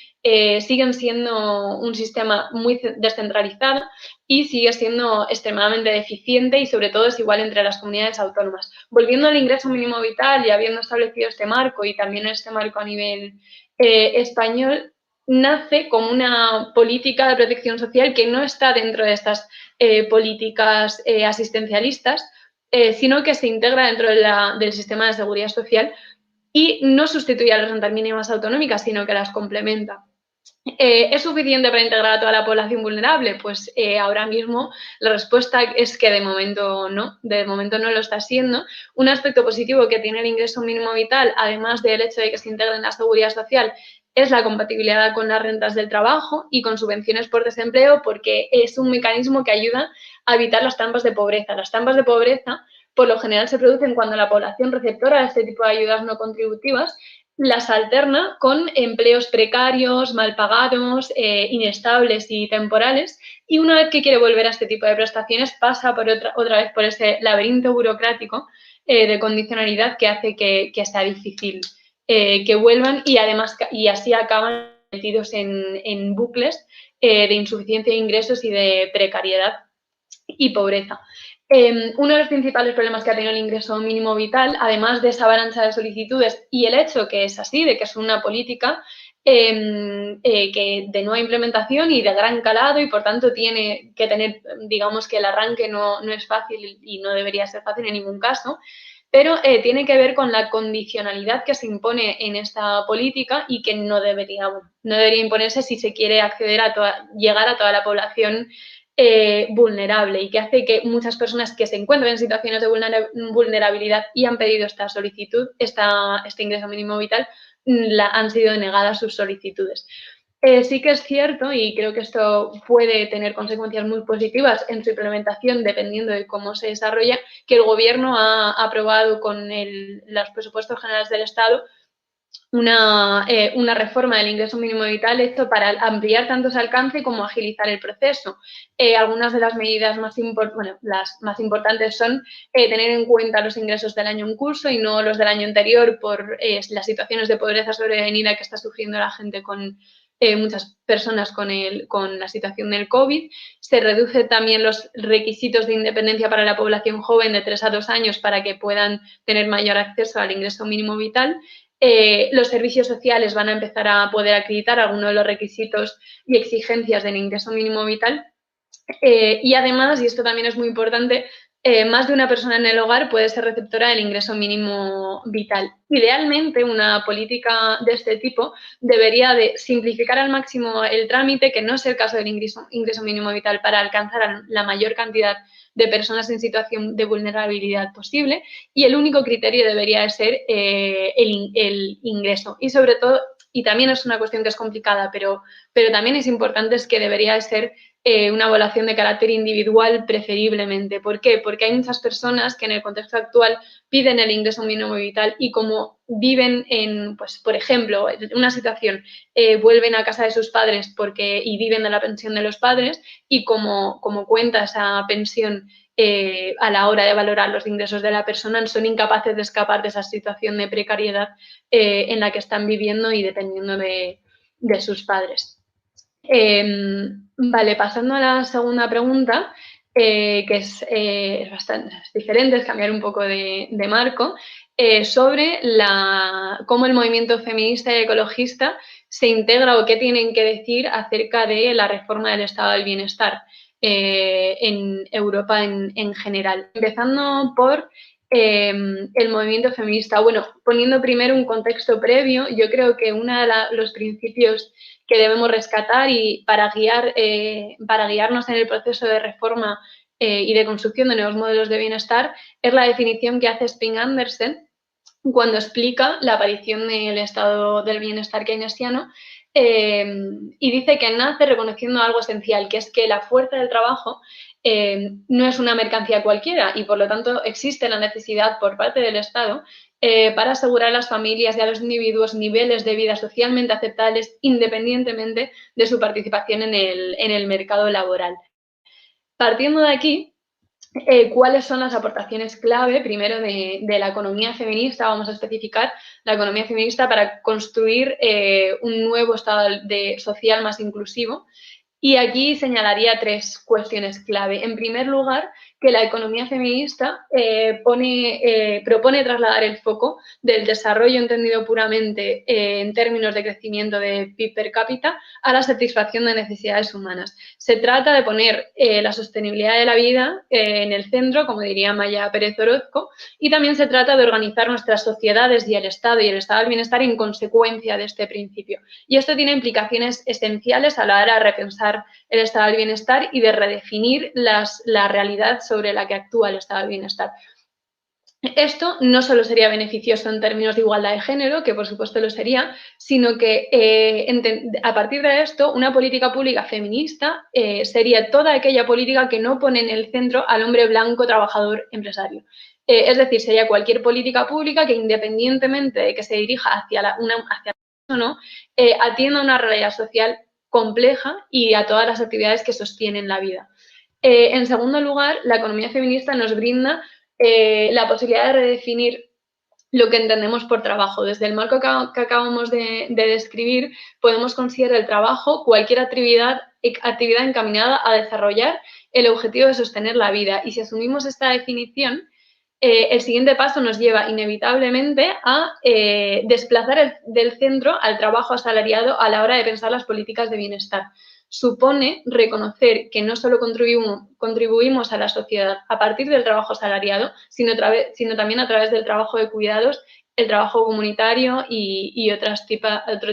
siguen siendo un sistema muy descentralizado y sigue siendo extremadamente deficiente y sobre todo es igual entre las comunidades autónomas. Volviendo al ingreso mínimo vital y habiendo establecido este marco y también este marco a nivel español, nace como una política de protección social que no está dentro de estas políticas asistencialistas, sino que se integra dentro del sistema de seguridad social y no sustituye a las rentas mínimas autonómicas, sino que las complementa. ¿Es suficiente para integrar a toda la población vulnerable? Pues ahora mismo la respuesta es que de momento no lo está siendo. Un aspecto positivo que tiene el ingreso mínimo vital, además del hecho de que se integre en la seguridad social, es la compatibilidad con las rentas del trabajo y con subvenciones por desempleo, porque es un mecanismo que ayuda a evitar las trampas de pobreza. Las trampas de pobreza, por lo general, se producen cuando la población receptora de este tipo de ayudas no contributivas las alterna con empleos precarios, mal pagados, inestables y temporales, y una vez que quiere volver a este tipo de prestaciones pasa por otra vez por ese laberinto burocrático de condicionalidad que hace que sea difícil que vuelvan y además y así acaban metidos en bucles de insuficiencia de ingresos y de precariedad y pobreza. Uno de los principales problemas que ha tenido el ingreso mínimo vital, además de esa avalancha de solicitudes y el hecho que es así, de que es una política que de nueva implementación y de gran calado y por tanto tiene que tener, digamos que el arranque no es fácil y no debería ser fácil en ningún caso, pero tiene que ver con la condicionalidad que se impone en esta política y que no debería imponerse si se quiere acceder llegar a toda la población vulnerable y que hace que muchas personas que se encuentran en situaciones de vulnerabilidad y han pedido esta solicitud, este ingreso mínimo vital, han sido denegadas sus solicitudes. Sí que es cierto, y creo que esto puede tener consecuencias muy positivas en su implementación, dependiendo de cómo se desarrolla, que el Gobierno ha aprobado con los presupuestos generales del Estado una reforma del ingreso mínimo vital hecho para ampliar tanto su alcance como agilizar el proceso. Algunas de las medidas las más importantes son tener en cuenta los ingresos del año en curso y no los del año anterior por las situaciones de pobreza sobrevenida que está sufriendo la gente muchas personas con la situación del COVID. Se reduce también los requisitos de independencia para la población joven de 3 a 2 años para que puedan tener mayor acceso al ingreso mínimo vital. Los servicios sociales van a empezar a poder acreditar algunos de los requisitos y exigencias del ingreso mínimo vital. Y además, y esto también es muy importante, más de una persona en el hogar puede ser receptora del ingreso mínimo vital. Idealmente, una política de este tipo debería de simplificar al máximo el trámite, que no es el caso del ingreso mínimo vital, para alcanzar a la mayor cantidad de personas en situación de vulnerabilidad posible, y el único criterio debería de ser el ingreso. Y sobre todo, y también es una cuestión que es complicada, pero también es importante, es que debería de ser una evaluación de carácter individual preferiblemente. ¿Por qué? Porque hay muchas personas que en el contexto actual piden el ingreso mínimo vital y como viven en, pues, por ejemplo, una situación, vuelven a casa de sus padres y viven de la pensión de los padres y como cuenta esa pensión a la hora de valorar los ingresos de la persona, son incapaces de escapar de esa situación de precariedad en la que están viviendo y dependiendo de sus padres. Vale, pasando a la segunda pregunta, que es bastante diferente, es cambiar un poco de marco, sobre cómo el movimiento feminista y ecologista se integra o qué tienen que decir acerca de la reforma del estado del bienestar. en Europa en general. Empezando por el movimiento feminista. Bueno, poniendo primero un contexto previo, yo creo que uno de los principios que debemos rescatar y para guiarnos en el proceso de reforma y de construcción de nuevos modelos de bienestar es la definición que hace Spink-Andersen cuando explica la aparición del estado del bienestar keynesiano y dice que nace reconociendo algo esencial, que es que la fuerza del trabajo no es una mercancía cualquiera y, por lo tanto, existe la necesidad por parte del Estado para asegurar a las familias y a los individuos niveles de vida socialmente aceptables independientemente de su participación en el mercado laboral. Partiendo de aquí, ¿cuáles son las aportaciones clave, primero, de la economía feminista? Vamos a especificar la economía feminista para construir un nuevo estado social más inclusivo. Y aquí señalaría 3 cuestiones clave. En primer lugar, que la economía feminista propone trasladar el foco del desarrollo entendido puramente en términos de crecimiento de PIB per cápita a la satisfacción de necesidades humanas. Se trata de poner la sostenibilidad de la vida en el centro, como diría Maya Pérez Orozco, y también se trata de organizar nuestras sociedades y el Estado del bienestar en consecuencia de este principio. Y esto tiene implicaciones esenciales a la hora de repensar el estado del bienestar y de redefinir la realidad sobre la que actúa el estado del bienestar. Esto no solo sería beneficioso en términos de igualdad de género, que por supuesto lo sería, sino que a partir de esto, una política pública feminista sería toda aquella política que no pone en el centro al hombre blanco trabajador empresario. Es decir, sería cualquier política pública que, independientemente de que se dirija hacia o no, atienda a una realidad social compleja y a todas las actividades que sostienen la vida. En segundo lugar, la economía feminista nos brinda la posibilidad de redefinir lo que entendemos por trabajo. Desde el marco que acabamos de describir, podemos considerar el trabajo cualquier actividad encaminada a desarrollar el objetivo de sostener la vida. Y si asumimos esta definición, el siguiente paso nos lleva inevitablemente a desplazar del centro al trabajo asalariado a la hora de pensar las políticas de bienestar. Supone reconocer que no solo contribuimos a la sociedad a partir del trabajo asalariado, sino también a través del trabajo de cuidados, el trabajo comunitario y otro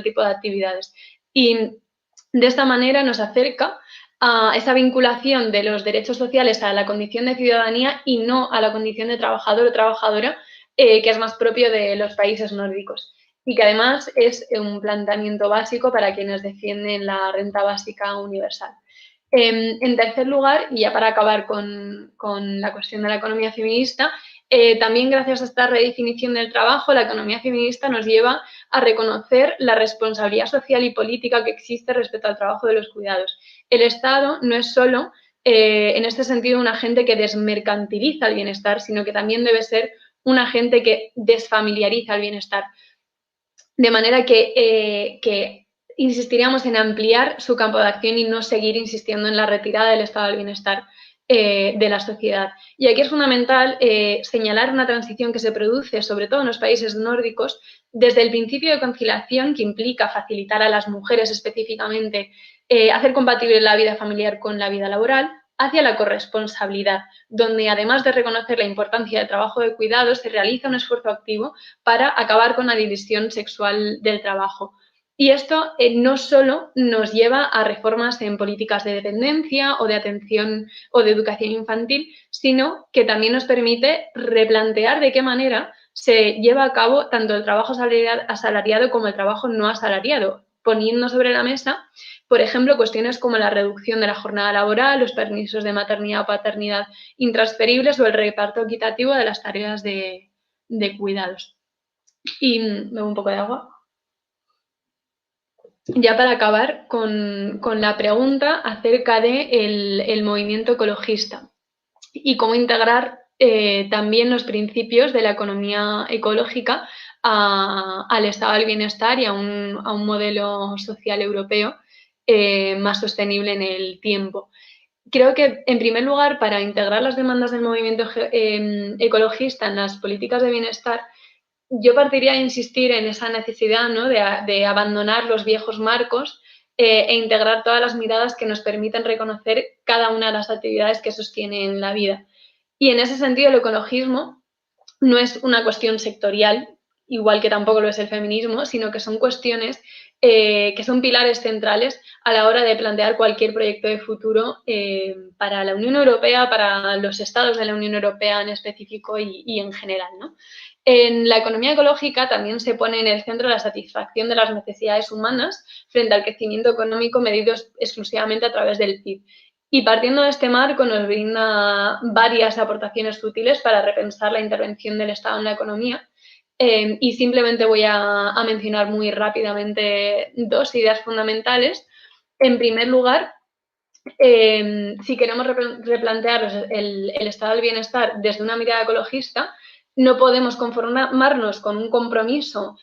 tipo de actividades. Y de esta manera nos acerca a esa vinculación de los derechos sociales a la condición de ciudadanía y no a la condición de trabajador o trabajadora, que es más propio de los países nórdicos. Y que además es un planteamiento básico para quienes defienden la renta básica universal. En tercer lugar, y ya para acabar con la cuestión de la economía feminista, también gracias a esta redefinición del trabajo, la economía feminista nos lleva a reconocer la responsabilidad social y política que existe respecto al trabajo de los cuidados. El Estado no es solo, en este sentido, un agente que desmercantiliza el bienestar, sino que también debe ser un agente que desfamiliariza el bienestar. De manera que insistiríamos en ampliar su campo de acción y no seguir insistiendo en la retirada del estado del bienestar de la sociedad. Y aquí es fundamental señalar una transición que se produce, sobre todo en los países nórdicos, desde el principio de conciliación, que implica facilitar a las mujeres específicamente hacer compatible la vida familiar con la vida laboral, hacia la corresponsabilidad, donde además de reconocer la importancia del trabajo de cuidados, se realiza un esfuerzo activo para acabar con la división sexual del trabajo. Y esto no solo nos lleva a reformas en políticas de dependencia o de atención o de educación infantil, sino que también nos permite replantear de qué manera se lleva a cabo tanto el trabajo asalariado como el trabajo no asalariado, poniendo sobre la mesa, por ejemplo, cuestiones como la reducción de la jornada laboral, los permisos de maternidad o paternidad intransferibles o el reparto equitativo de las tareas de cuidados. Y bebo un poco de agua. Ya para acabar con la pregunta acerca del movimiento ecologista y cómo integrar también los principios de la economía ecológica al estado del bienestar y a un modelo social europeo más sostenible en el tiempo. Creo que, en primer lugar, para integrar las demandas del movimiento ecologista en las políticas de bienestar, yo partiría de insistir en esa necesidad, ¿no?, de abandonar los viejos marcos e integrar todas las miradas que nos permiten reconocer cada una de las actividades que sostienen la vida. Y en ese sentido el ecologismo no es una cuestión sectorial, igual que tampoco lo es el feminismo, sino que son cuestiones que son pilares centrales a la hora de plantear cualquier proyecto de futuro para la Unión Europea, para los estados de la Unión Europea en específico y en general, ¿no? En la economía ecológica también se pone en el centro la satisfacción de las necesidades humanas frente al crecimiento económico medido exclusivamente a través del PIB. Y partiendo de este marco nos brinda varias aportaciones útiles para repensar la intervención del Estado en la economía. Y simplemente voy a mencionar muy rápidamente dos ideas fundamentales. En primer lugar, si queremos replantear el estado del bienestar desde una mirada ecologista, no podemos conformarnos con un compromiso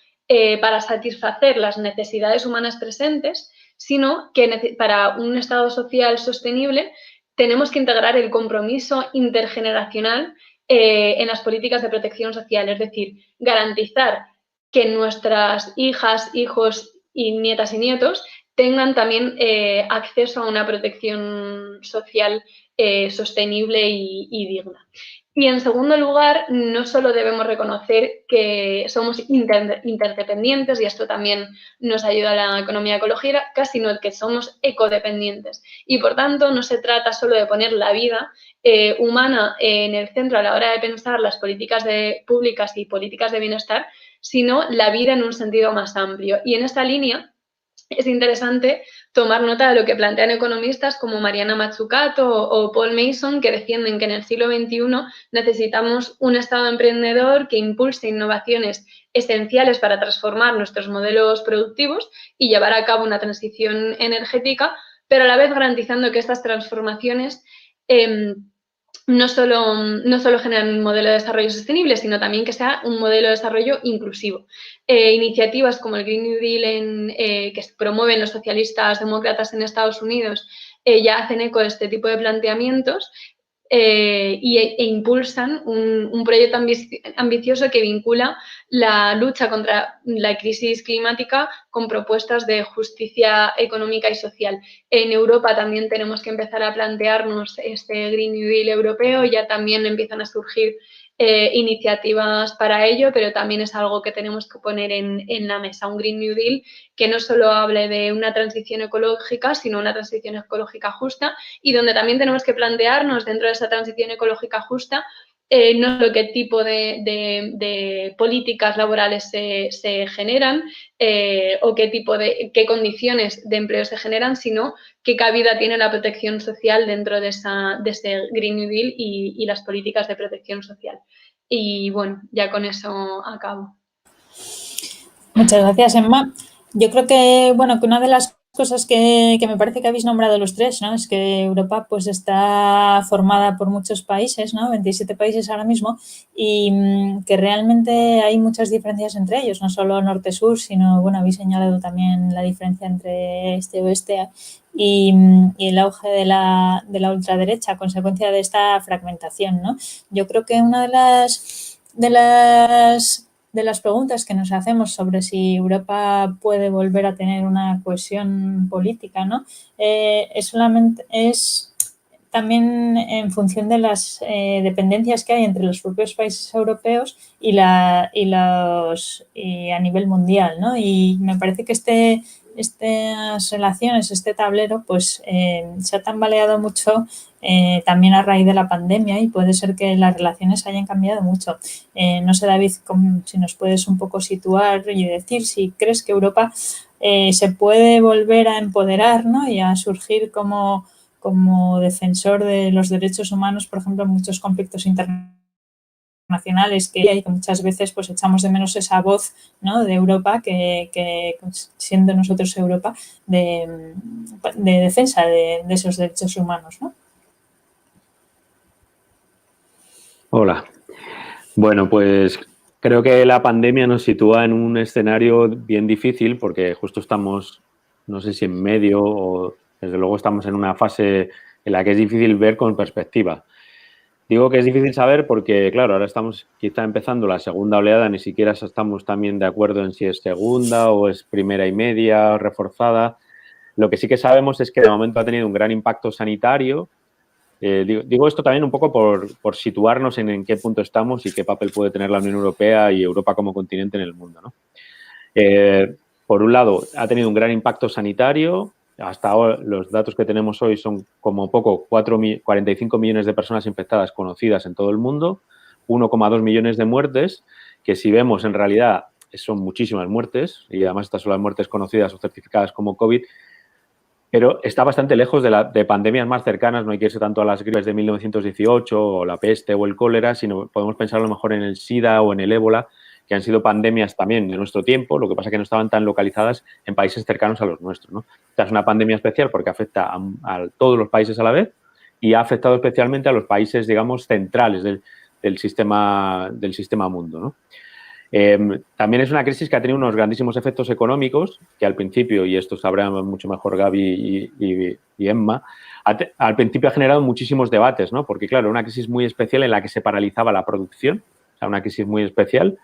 para satisfacer las necesidades humanas presentes, sino que para un estado social sostenible tenemos que integrar el compromiso intergeneracional en las políticas de protección social, es decir, garantizar que nuestras hijas, hijos y nietas y nietos tengan también acceso a una protección social sostenible y digna. Y en segundo lugar, no solo debemos reconocer que somos interdependientes, y esto también nos ayuda a la economía ecológica, sino que somos ecodependientes. Y por tanto, no se trata solo de poner la vida humana en el centro a la hora de pensar las políticas públicas y políticas de bienestar, sino la vida en un sentido más amplio. Y en esta línea es interesante tomar nota de lo que plantean economistas como Mariana Mazzucato o Paul Mason, que defienden que en el siglo XXI necesitamos un Estado emprendedor que impulse innovaciones esenciales para transformar nuestros modelos productivos y llevar a cabo una transición energética, pero a la vez garantizando que estas transformaciones no solo generan un modelo de desarrollo sostenible, sino también que sea un modelo de desarrollo inclusivo. Iniciativas como el Green New Deal que promueven los socialistas demócratas en Estados Unidos ya hacen eco de este tipo de planteamientos e impulsan un proyecto ambicioso que vincula la lucha contra la crisis climática con propuestas de justicia económica y social. En Europa también tenemos que empezar a plantearnos este Green New Deal europeo, ya también empiezan a surgir iniciativas para ello, pero también es algo que tenemos que poner en la mesa, un Green New Deal que no solo hable de una transición ecológica, sino una transición ecológica justa, y donde también tenemos que plantearnos dentro de esa transición ecológica justa no solo qué tipo de políticas laborales se generan o qué condiciones de empleo se generan, sino qué cabida tiene la protección social dentro de ese Green New Deal y las políticas de protección social. Y bueno, ya con eso acabo. Muchas gracias, Emma. Yo creo que, bueno, que una de las cosas que me parece que habéis nombrado los tres, ¿no? Es que Europa pues está formada por muchos países, ¿no? 27 países ahora mismo, y que realmente hay muchas diferencias entre ellos, no solo norte-sur, sino, bueno, habéis señalado también la diferencia entre este-oeste y el auge de la ultraderecha a consecuencia de esta fragmentación, ¿no? Yo creo que una de las preguntas que nos hacemos sobre si Europa puede volver a tener una cohesión política, ¿no? Es también en función de las dependencias que hay entre los propios países europeos y a nivel mundial, ¿no? Y me parece que estas relaciones, este tablero, pues se ha tambaleado mucho también a raíz de la pandemia, y puede ser que las relaciones hayan cambiado mucho. No sé, David, si nos puedes un poco situar y decir si crees que Europa se puede volver a empoderar, ¿no? Y a surgir como defensor de los derechos humanos, por ejemplo, en muchos conflictos internacionales que hay, que muchas veces pues echamos de menos esa voz, ¿no? De Europa, que siendo nosotros Europa, de defensa de esos derechos humanos, ¿no? Hola. Bueno, pues creo que la pandemia nos sitúa en un escenario bien difícil porque justo estamos, no sé si en medio o desde luego estamos en una fase en la que es difícil ver con perspectiva. Digo que es difícil saber porque, claro, ahora estamos quizá empezando la segunda oleada, ni siquiera estamos también de acuerdo en si es segunda o es primera y media o reforzada. Lo que sí que sabemos es que de momento ha tenido un gran impacto sanitario. Digo esto también un poco por situarnos en qué punto estamos y qué papel puede tener la Unión Europea y Europa como continente en el mundo, ¿no? Por un lado, ha tenido un gran impacto sanitario. Hasta ahora, los datos que tenemos hoy son como poco 45 millones de personas infectadas conocidas en todo el mundo, 1,2 millones de muertes, que si vemos en realidad son muchísimas muertes, y además estas son las muertes conocidas o certificadas como COVID, pero está bastante lejos de pandemias más cercanas. No hay que irse tanto a las gripes de 1918 o la peste o el cólera, sino podemos pensar a lo mejor en el SIDA o en el ébola, que han sido pandemias también de nuestro tiempo, lo que pasa es que no estaban tan localizadas en países cercanos a los nuestros, ¿no? Esta es una pandemia especial porque afecta a todos los países a la vez y ha afectado especialmente a los países, digamos, centrales del sistema mundo, ¿no? También es una crisis que ha tenido unos grandísimos efectos económicos, que al principio, y esto sabrán mucho mejor Gaby y Emma, al principio ha generado muchísimos debates, ¿no? Porque, claro, una crisis muy especial en la que se paralizaba la producción, o sea, una crisis muy especial,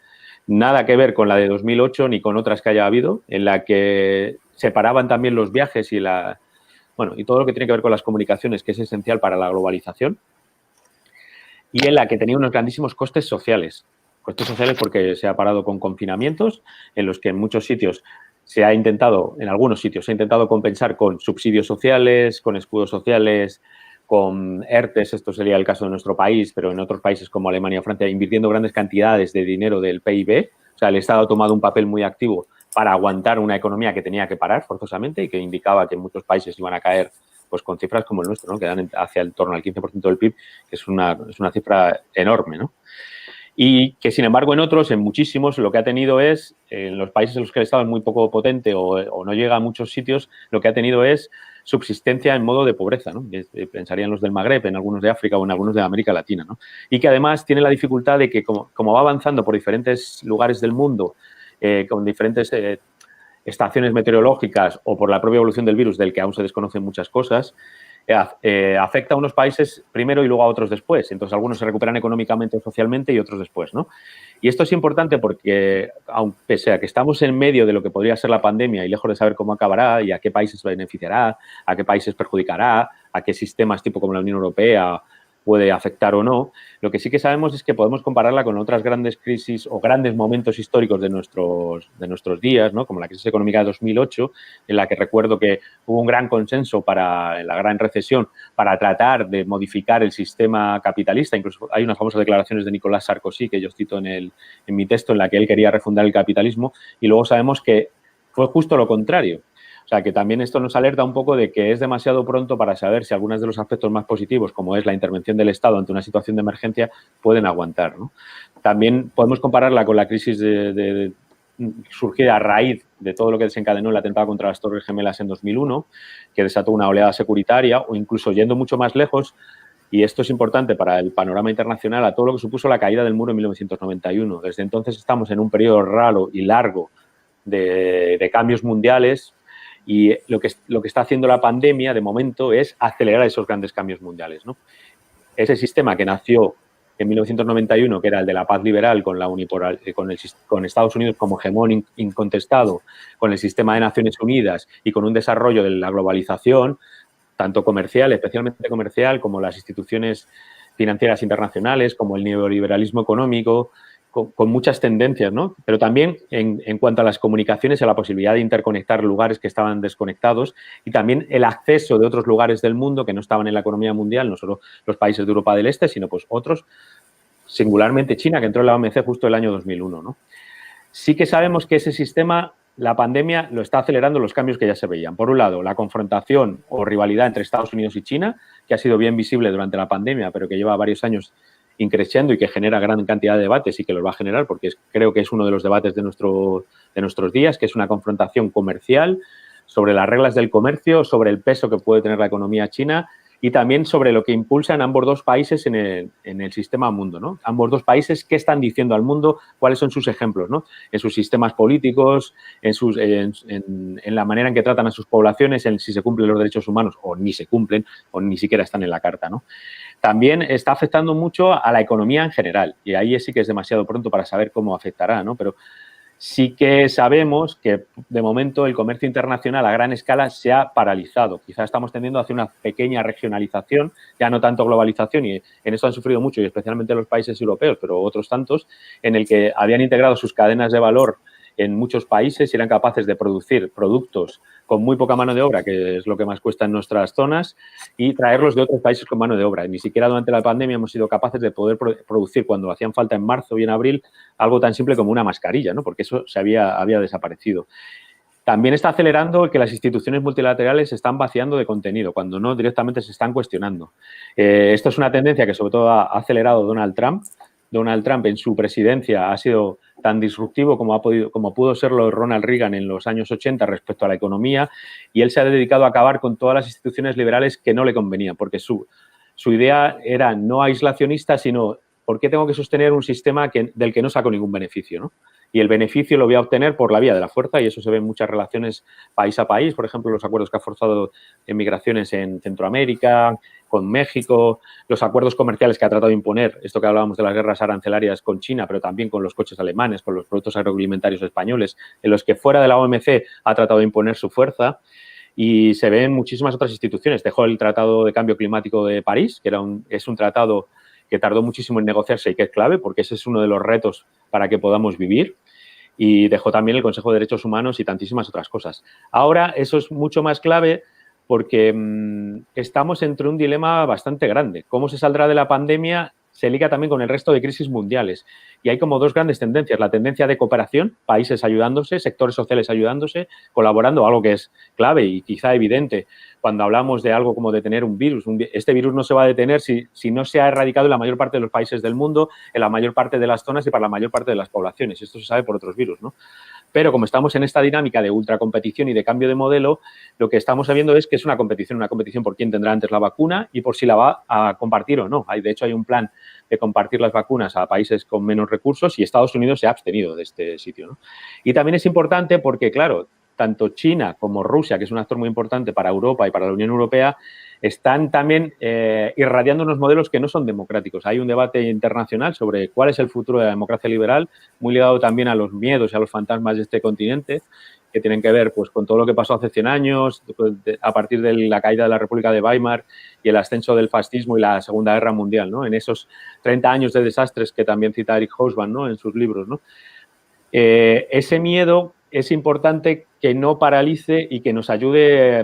nada que ver con la de 2008 ni con otras que haya habido, en la que se paraban también los viajes y todo lo que tiene que ver con las comunicaciones, que es esencial para la globalización, y en la que tenía unos grandísimos costes sociales. Costes sociales porque se ha parado con confinamientos en los que en muchos sitios en algunos sitios se ha intentado compensar con subsidios sociales, con escudos sociales, con ERTES, esto sería el caso de nuestro país, pero en otros países como Alemania o Francia, invirtiendo grandes cantidades de dinero del PIB. O sea, el Estado ha tomado un papel muy activo para aguantar una economía que tenía que parar forzosamente y que indicaba que en muchos países iban a caer pues con cifras como el nuestro, ¿no? Que dan hacia el torno al 15% del PIB, que es una cifra enorme, ¿no? Y que, sin embargo, en muchísimos, lo que ha tenido es, en los países en los que el Estado es muy poco potente o no llega a muchos sitios, lo que ha tenido es subsistencia en modo de pobreza, ¿no? Pensaría en los del Magreb, en algunos de África o en algunos de América Latina, ¿no? Y que además tiene la dificultad de que, como va avanzando por diferentes lugares del mundo, con diferentes estaciones meteorológicas o por la propia evolución del virus, del que aún se desconocen muchas cosas, afecta a unos países primero y luego a otros después. Entonces, algunos se recuperan económicamente o socialmente y otros después, ¿no? Y esto es importante porque, aunque pese a que estamos en medio de lo que podría ser la pandemia y lejos de saber cómo acabará y a qué países beneficiará, a qué países perjudicará, a qué sistemas tipo como la Unión Europea puede afectar o no, lo que sí que sabemos es que podemos compararla con otras grandes crisis o grandes momentos históricos de nuestros días, ¿no? Como la crisis económica de 2008, en la que recuerdo que hubo un gran consenso para la gran recesión para tratar de modificar el sistema capitalista. Incluso hay unas famosas declaraciones de Nicolas Sarkozy que yo cito en mi texto, en la que él quería refundar el capitalismo, y luego sabemos que fue justo lo contrario. O sea, que también esto nos alerta un poco de que es demasiado pronto para saber si algunos de los aspectos más positivos, como es la intervención del Estado ante una situación de emergencia, pueden aguantar, ¿no? También podemos compararla con la crisis surgida a raíz de todo lo que desencadenó el atentado contra las Torres Gemelas en 2001, que desató una oleada securitaria, o incluso yendo mucho más lejos, y esto es importante para el panorama internacional, a todo lo que supuso la caída del muro en 1991. Desde entonces estamos en un periodo raro y largo de cambios mundiales. Y lo que está haciendo la pandemia, de momento, es acelerar esos grandes cambios mundiales, ¿no? Ese sistema que nació en 1991, que era el de la paz liberal con Estados Unidos como hegemón incontestado, con el sistema de Naciones Unidas y con un desarrollo de la globalización, tanto comercial, especialmente comercial, como las instituciones financieras internacionales, como el neoliberalismo económico, con muchas tendencias, ¿no? Pero también en cuanto a las comunicaciones, a la posibilidad de interconectar lugares que estaban desconectados y también el acceso de otros lugares del mundo que no estaban en la economía mundial, no solo los países de Europa del Este, sino pues otros, singularmente China, que entró en la OMC justo el año 2001, ¿no? Sí que sabemos que ese sistema, la pandemia, lo está acelerando los cambios que ya se veían. Por un lado, la confrontación o rivalidad entre Estados Unidos y China, que ha sido bien visible durante la pandemia, pero que lleva varios años increciendo y que genera gran cantidad de debates y que los va a generar porque creo que es uno de los debates de nuestros días, que es una confrontación comercial sobre las reglas del comercio, sobre el peso que puede tener la economía china y también sobre lo que impulsan ambos dos países en el sistema mundo, ¿no? Ambos dos países, ¿qué están diciendo al mundo? ¿Cuáles son sus ejemplos, ¿no? En sus sistemas políticos, en la manera en que tratan a sus poblaciones, en si se cumplen los derechos humanos o ni se cumplen o ni siquiera están en la carta, ¿no? También está afectando mucho a la economía en general y ahí sí que es demasiado pronto para saber cómo afectará, ¿no? Pero Sí que sabemos que, de momento, el comercio internacional a gran escala se ha paralizado. Quizás estamos tendiendo hacia una pequeña regionalización, ya no tanto globalización, y en esto han sufrido mucho, y especialmente los países europeos, pero otros tantos, en el que habían integrado sus cadenas de valor en muchos países y eran capaces de producir productos con muy poca mano de obra, que es lo que más cuesta en nuestras zonas, y traerlos de otros países con mano de obra. Y ni siquiera durante la pandemia hemos sido capaces de poder producir, cuando hacían falta en marzo y en abril, algo tan simple como una mascarilla, ¿no? Porque eso se había desaparecido. También está acelerando que las instituciones multilaterales se están vaciando de contenido, cuando no directamente se están cuestionando. Esto es una tendencia que sobre todo ha acelerado Donald Trump. Donald Trump en su presidencia ha sido tan disruptivo como pudo serlo Ronald Reagan en los años 80 respecto a la economía, y él se ha dedicado a acabar con todas las instituciones liberales que no le convenían, porque su idea era no aislacionista, sino ¿por qué tengo que sostener un sistema del que no saco ningún beneficio, ¿no? Y el beneficio lo voy a obtener por la vía de la fuerza, y eso se ve en muchas relaciones país a país. Por ejemplo, los acuerdos que ha forzado en migraciones en Centroamérica, con México, los acuerdos comerciales que ha tratado de imponer, esto que hablábamos de las guerras arancelarias con China, pero también con los coches alemanes, con los productos agroalimentarios españoles, en los que fuera de la OMC ha tratado de imponer su fuerza. Y se ve en muchísimas otras instituciones. Dejó el Tratado de Cambio Climático de París, que es un tratado que tardó muchísimo en negociarse y que es clave, porque ese es uno de los retos para que podamos vivir. Y dejó también el Consejo de Derechos Humanos y tantísimas otras cosas. Ahora eso es mucho más clave porque estamos entre un dilema bastante grande. ¿Cómo se saldrá de la pandemia? Se liga también con el resto de crisis mundiales. Y hay como dos grandes tendencias. La tendencia de cooperación, países ayudándose, sectores sociales ayudándose, colaborando, algo que es clave y quizá evidente cuando hablamos de algo como de tener un virus. Este virus no se va a detener si no se ha erradicado en la mayor parte de los países del mundo, en la mayor parte de las zonas y para la mayor parte de las poblaciones. Esto se sabe por otros virus, ¿no? Pero como estamos en esta dinámica de ultracompetición y de cambio de modelo, lo que estamos sabiendo es que es una competición por quién tendrá antes la vacuna y por si la va a compartir o no. De hecho, hay un plan de compartir las vacunas a países con menos recursos y Estados Unidos se ha abstenido de este sitio, ¿no? Y también es importante porque, claro, tanto China como Rusia, que es un actor muy importante para Europa y para la Unión Europea, están también irradiando unos modelos que no son democráticos. Hay un debate internacional sobre cuál es el futuro de la democracia liberal, muy ligado también a los miedos y a los fantasmas de este continente, que tienen que ver pues, con todo lo que pasó hace 100 años, a partir de la caída de la República de Weimar y el ascenso del fascismo y la Segunda Guerra Mundial, ¿no? En esos 30 años de desastres que también cita Eric Hobsbawm, ¿no? En sus libros, ¿no? Ese miedo es importante que no paralice y que nos ayude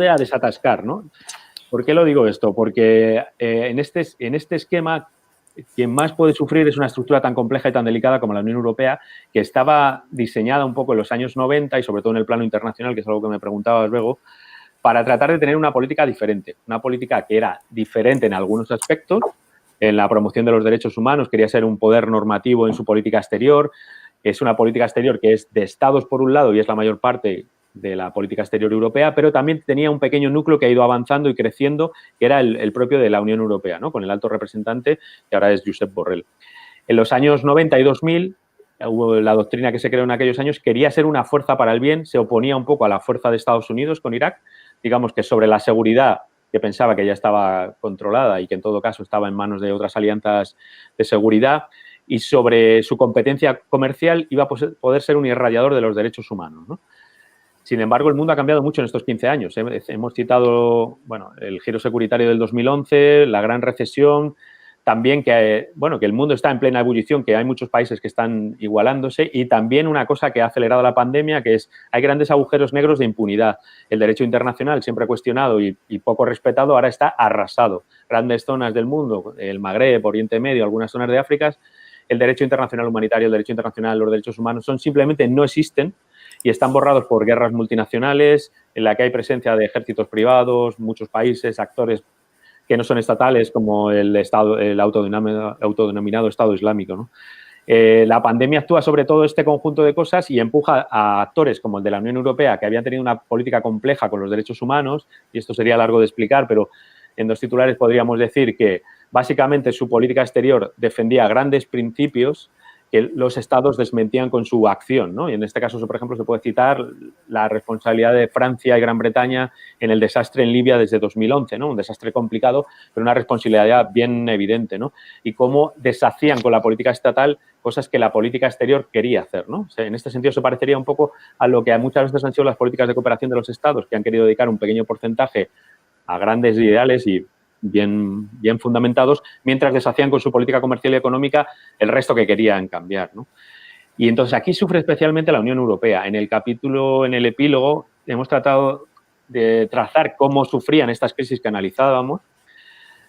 a desatascar, ¿no? ¿Por qué lo digo esto? Porque en este esquema quien más puede sufrir es una estructura tan compleja y tan delicada como la Unión Europea, que estaba diseñada un poco en los años 90 y sobre todo en el plano internacional, que es algo que me preguntabas luego, para tratar de tener una política diferente, una política que era diferente en algunos aspectos. En la promoción de los derechos humanos quería ser un poder normativo en su política exterior. Es una política exterior que es de estados por un lado y es la mayor parte de la política exterior europea, pero también tenía un pequeño núcleo que ha ido avanzando y creciendo, que era el propio de la Unión Europea, ¿no? Con el alto representante, que ahora es Josep Borrell. En los años 90 y 2000, la doctrina que se creó en aquellos años quería ser una fuerza para el bien, se oponía un poco a la fuerza de Estados Unidos con Irak, digamos que sobre la seguridad, que pensaba que ya estaba controlada y que en todo caso estaba en manos de otras alianzas de seguridad, y sobre su competencia comercial iba a poder ser un irradiador de los derechos humanos, ¿no? Sin embargo, el mundo ha cambiado mucho en estos 15 años. Hemos citado, bueno, el giro securitario del 2011, la gran recesión, también que el mundo está en plena ebullición, que hay muchos países que están igualándose, y también una cosa que ha acelerado la pandemia, que es hay grandes agujeros negros de impunidad. El derecho internacional, siempre cuestionado y poco respetado, ahora está arrasado. Grandes zonas del mundo, el Magreb, Oriente Medio, algunas zonas de África, el derecho internacional humanitario, el derecho internacional, los derechos humanos simplemente no existen y están borrados por guerras multinacionales en la que hay presencia de ejércitos privados, muchos países, actores que no son estatales como el autodenominado Estado Islámico, ¿no? La pandemia actúa sobre todo este conjunto de cosas y empuja a actores como el de la Unión Europea, que habían tenido una política compleja con los derechos humanos, y esto sería largo de explicar, pero en dos titulares podríamos decir que básicamente su política exterior defendía grandes principios que los estados desmentían con su acción, ¿no? Y en este caso, por ejemplo, se puede citar la responsabilidad de Francia y Gran Bretaña en el desastre en Libia desde 2011, ¿no? Un desastre complicado, pero una responsabilidad bien evidente, ¿no? Y cómo deshacían con la política estatal cosas que la política exterior quería hacer, ¿no? O sea, en este sentido se parecería un poco a lo que muchas veces han sido las políticas de cooperación de los estados, que han querido dedicar un pequeño porcentaje a grandes ideales y bien fundamentados, mientras deshacían con su política comercial y económica el resto que querían cambiar, ¿no? Y entonces aquí sufre especialmente la Unión Europea. En el capítulo, en el epílogo, hemos tratado de trazar cómo sufrían estas crisis que analizábamos,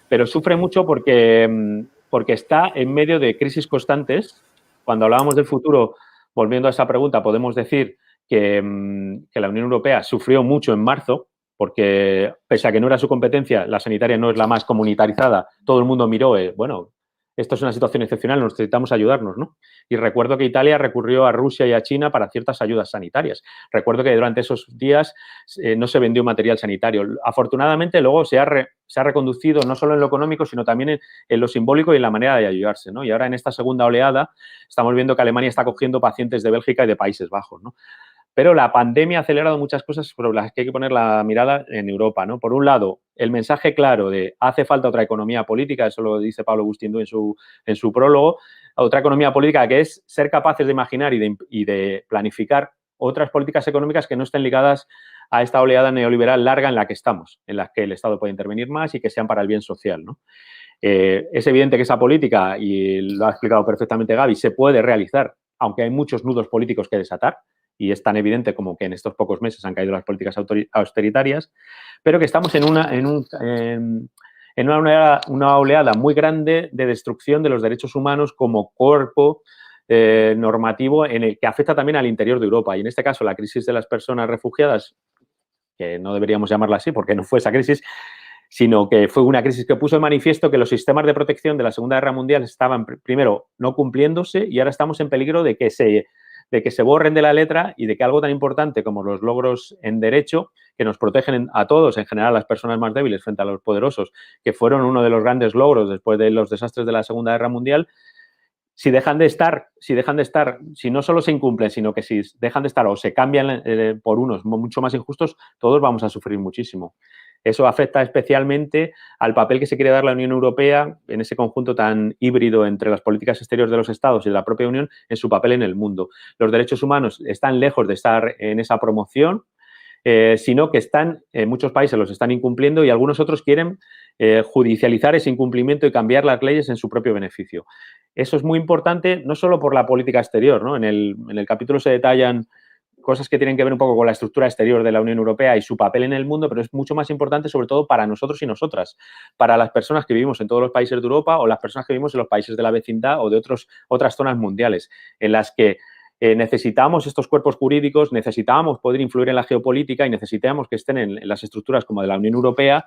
pero sufre mucho porque está en medio de crisis constantes. Cuando hablábamos del futuro, volviendo a esa pregunta, podemos decir que la Unión Europea sufrió mucho en marzo, porque pese a que no era su competencia, la sanitaria no es la más comunitarizada, todo el mundo miró, bueno, esto es una situación excepcional, necesitamos ayudarnos, ¿no? Y recuerdo que Italia recurrió a Rusia y a China para ciertas ayudas sanitarias. Recuerdo que durante esos días no se vendió material sanitario. Afortunadamente, luego se ha reconducido no solo en lo económico, sino también en lo simbólico y en la manera de ayudarse, ¿no? Y ahora en esta segunda oleada estamos viendo que Alemania está cogiendo pacientes de Bélgica y de Países Bajos, ¿no? Pero la pandemia ha acelerado muchas cosas sobre las que hay que poner la mirada en Europa, ¿no? Por un lado, el mensaje claro de hace falta otra economía política, eso lo dice Pablo Bustindu en su prólogo, otra economía política que es ser capaces de imaginar y de planificar otras políticas económicas que no estén ligadas a esta oleada neoliberal larga en la que estamos, en la que el Estado puede intervenir más y que sean para el bien social, ¿no? Es evidente que esa política, y lo ha explicado perfectamente Gaby, se puede realizar, aunque hay muchos nudos políticos que desatar, y es tan evidente como que en estos pocos meses han caído las políticas austeritarias, pero que estamos en una oleada muy grande de destrucción de los derechos humanos como cuerpo normativo en el que afecta también al interior de Europa. Y en este caso, la crisis de las personas refugiadas, que no deberíamos llamarla así porque no fue esa crisis, sino que fue una crisis que puso en manifiesto que los sistemas de protección de la Segunda Guerra Mundial estaban, primero, no cumpliéndose y ahora estamos en peligro de que se borren de la letra y de que algo tan importante como los logros en derecho, que nos protegen a todos, en general a las personas más débiles frente a los poderosos, que fueron uno de los grandes logros después de los desastres de la Segunda Guerra Mundial, si no solo se incumplen, sino que si dejan de estar o se cambian por unos mucho más injustos, todos vamos a sufrir muchísimo. Eso afecta especialmente al papel que se quiere dar la Unión Europea en ese conjunto tan híbrido entre las políticas exteriores de los Estados y de la propia Unión en su papel en el mundo. Los derechos humanos están lejos de estar en esa promoción, sino que muchos países los están incumpliendo y algunos otros quieren judicializar ese incumplimiento y cambiar las leyes en su propio beneficio. Eso es muy importante, no solo por la política exterior, ¿no? En el capítulo se detallan cosas que tienen que ver un poco con la estructura exterior de la Unión Europea y su papel en el mundo, pero es mucho más importante sobre todo para nosotros y nosotras, para las personas que vivimos en todos los países de Europa o las personas que vivimos en los países de la vecindad o de otras zonas mundiales, en las que necesitamos estos cuerpos jurídicos, necesitamos poder influir en la geopolítica y necesitamos que estén en las estructuras como de la Unión Europea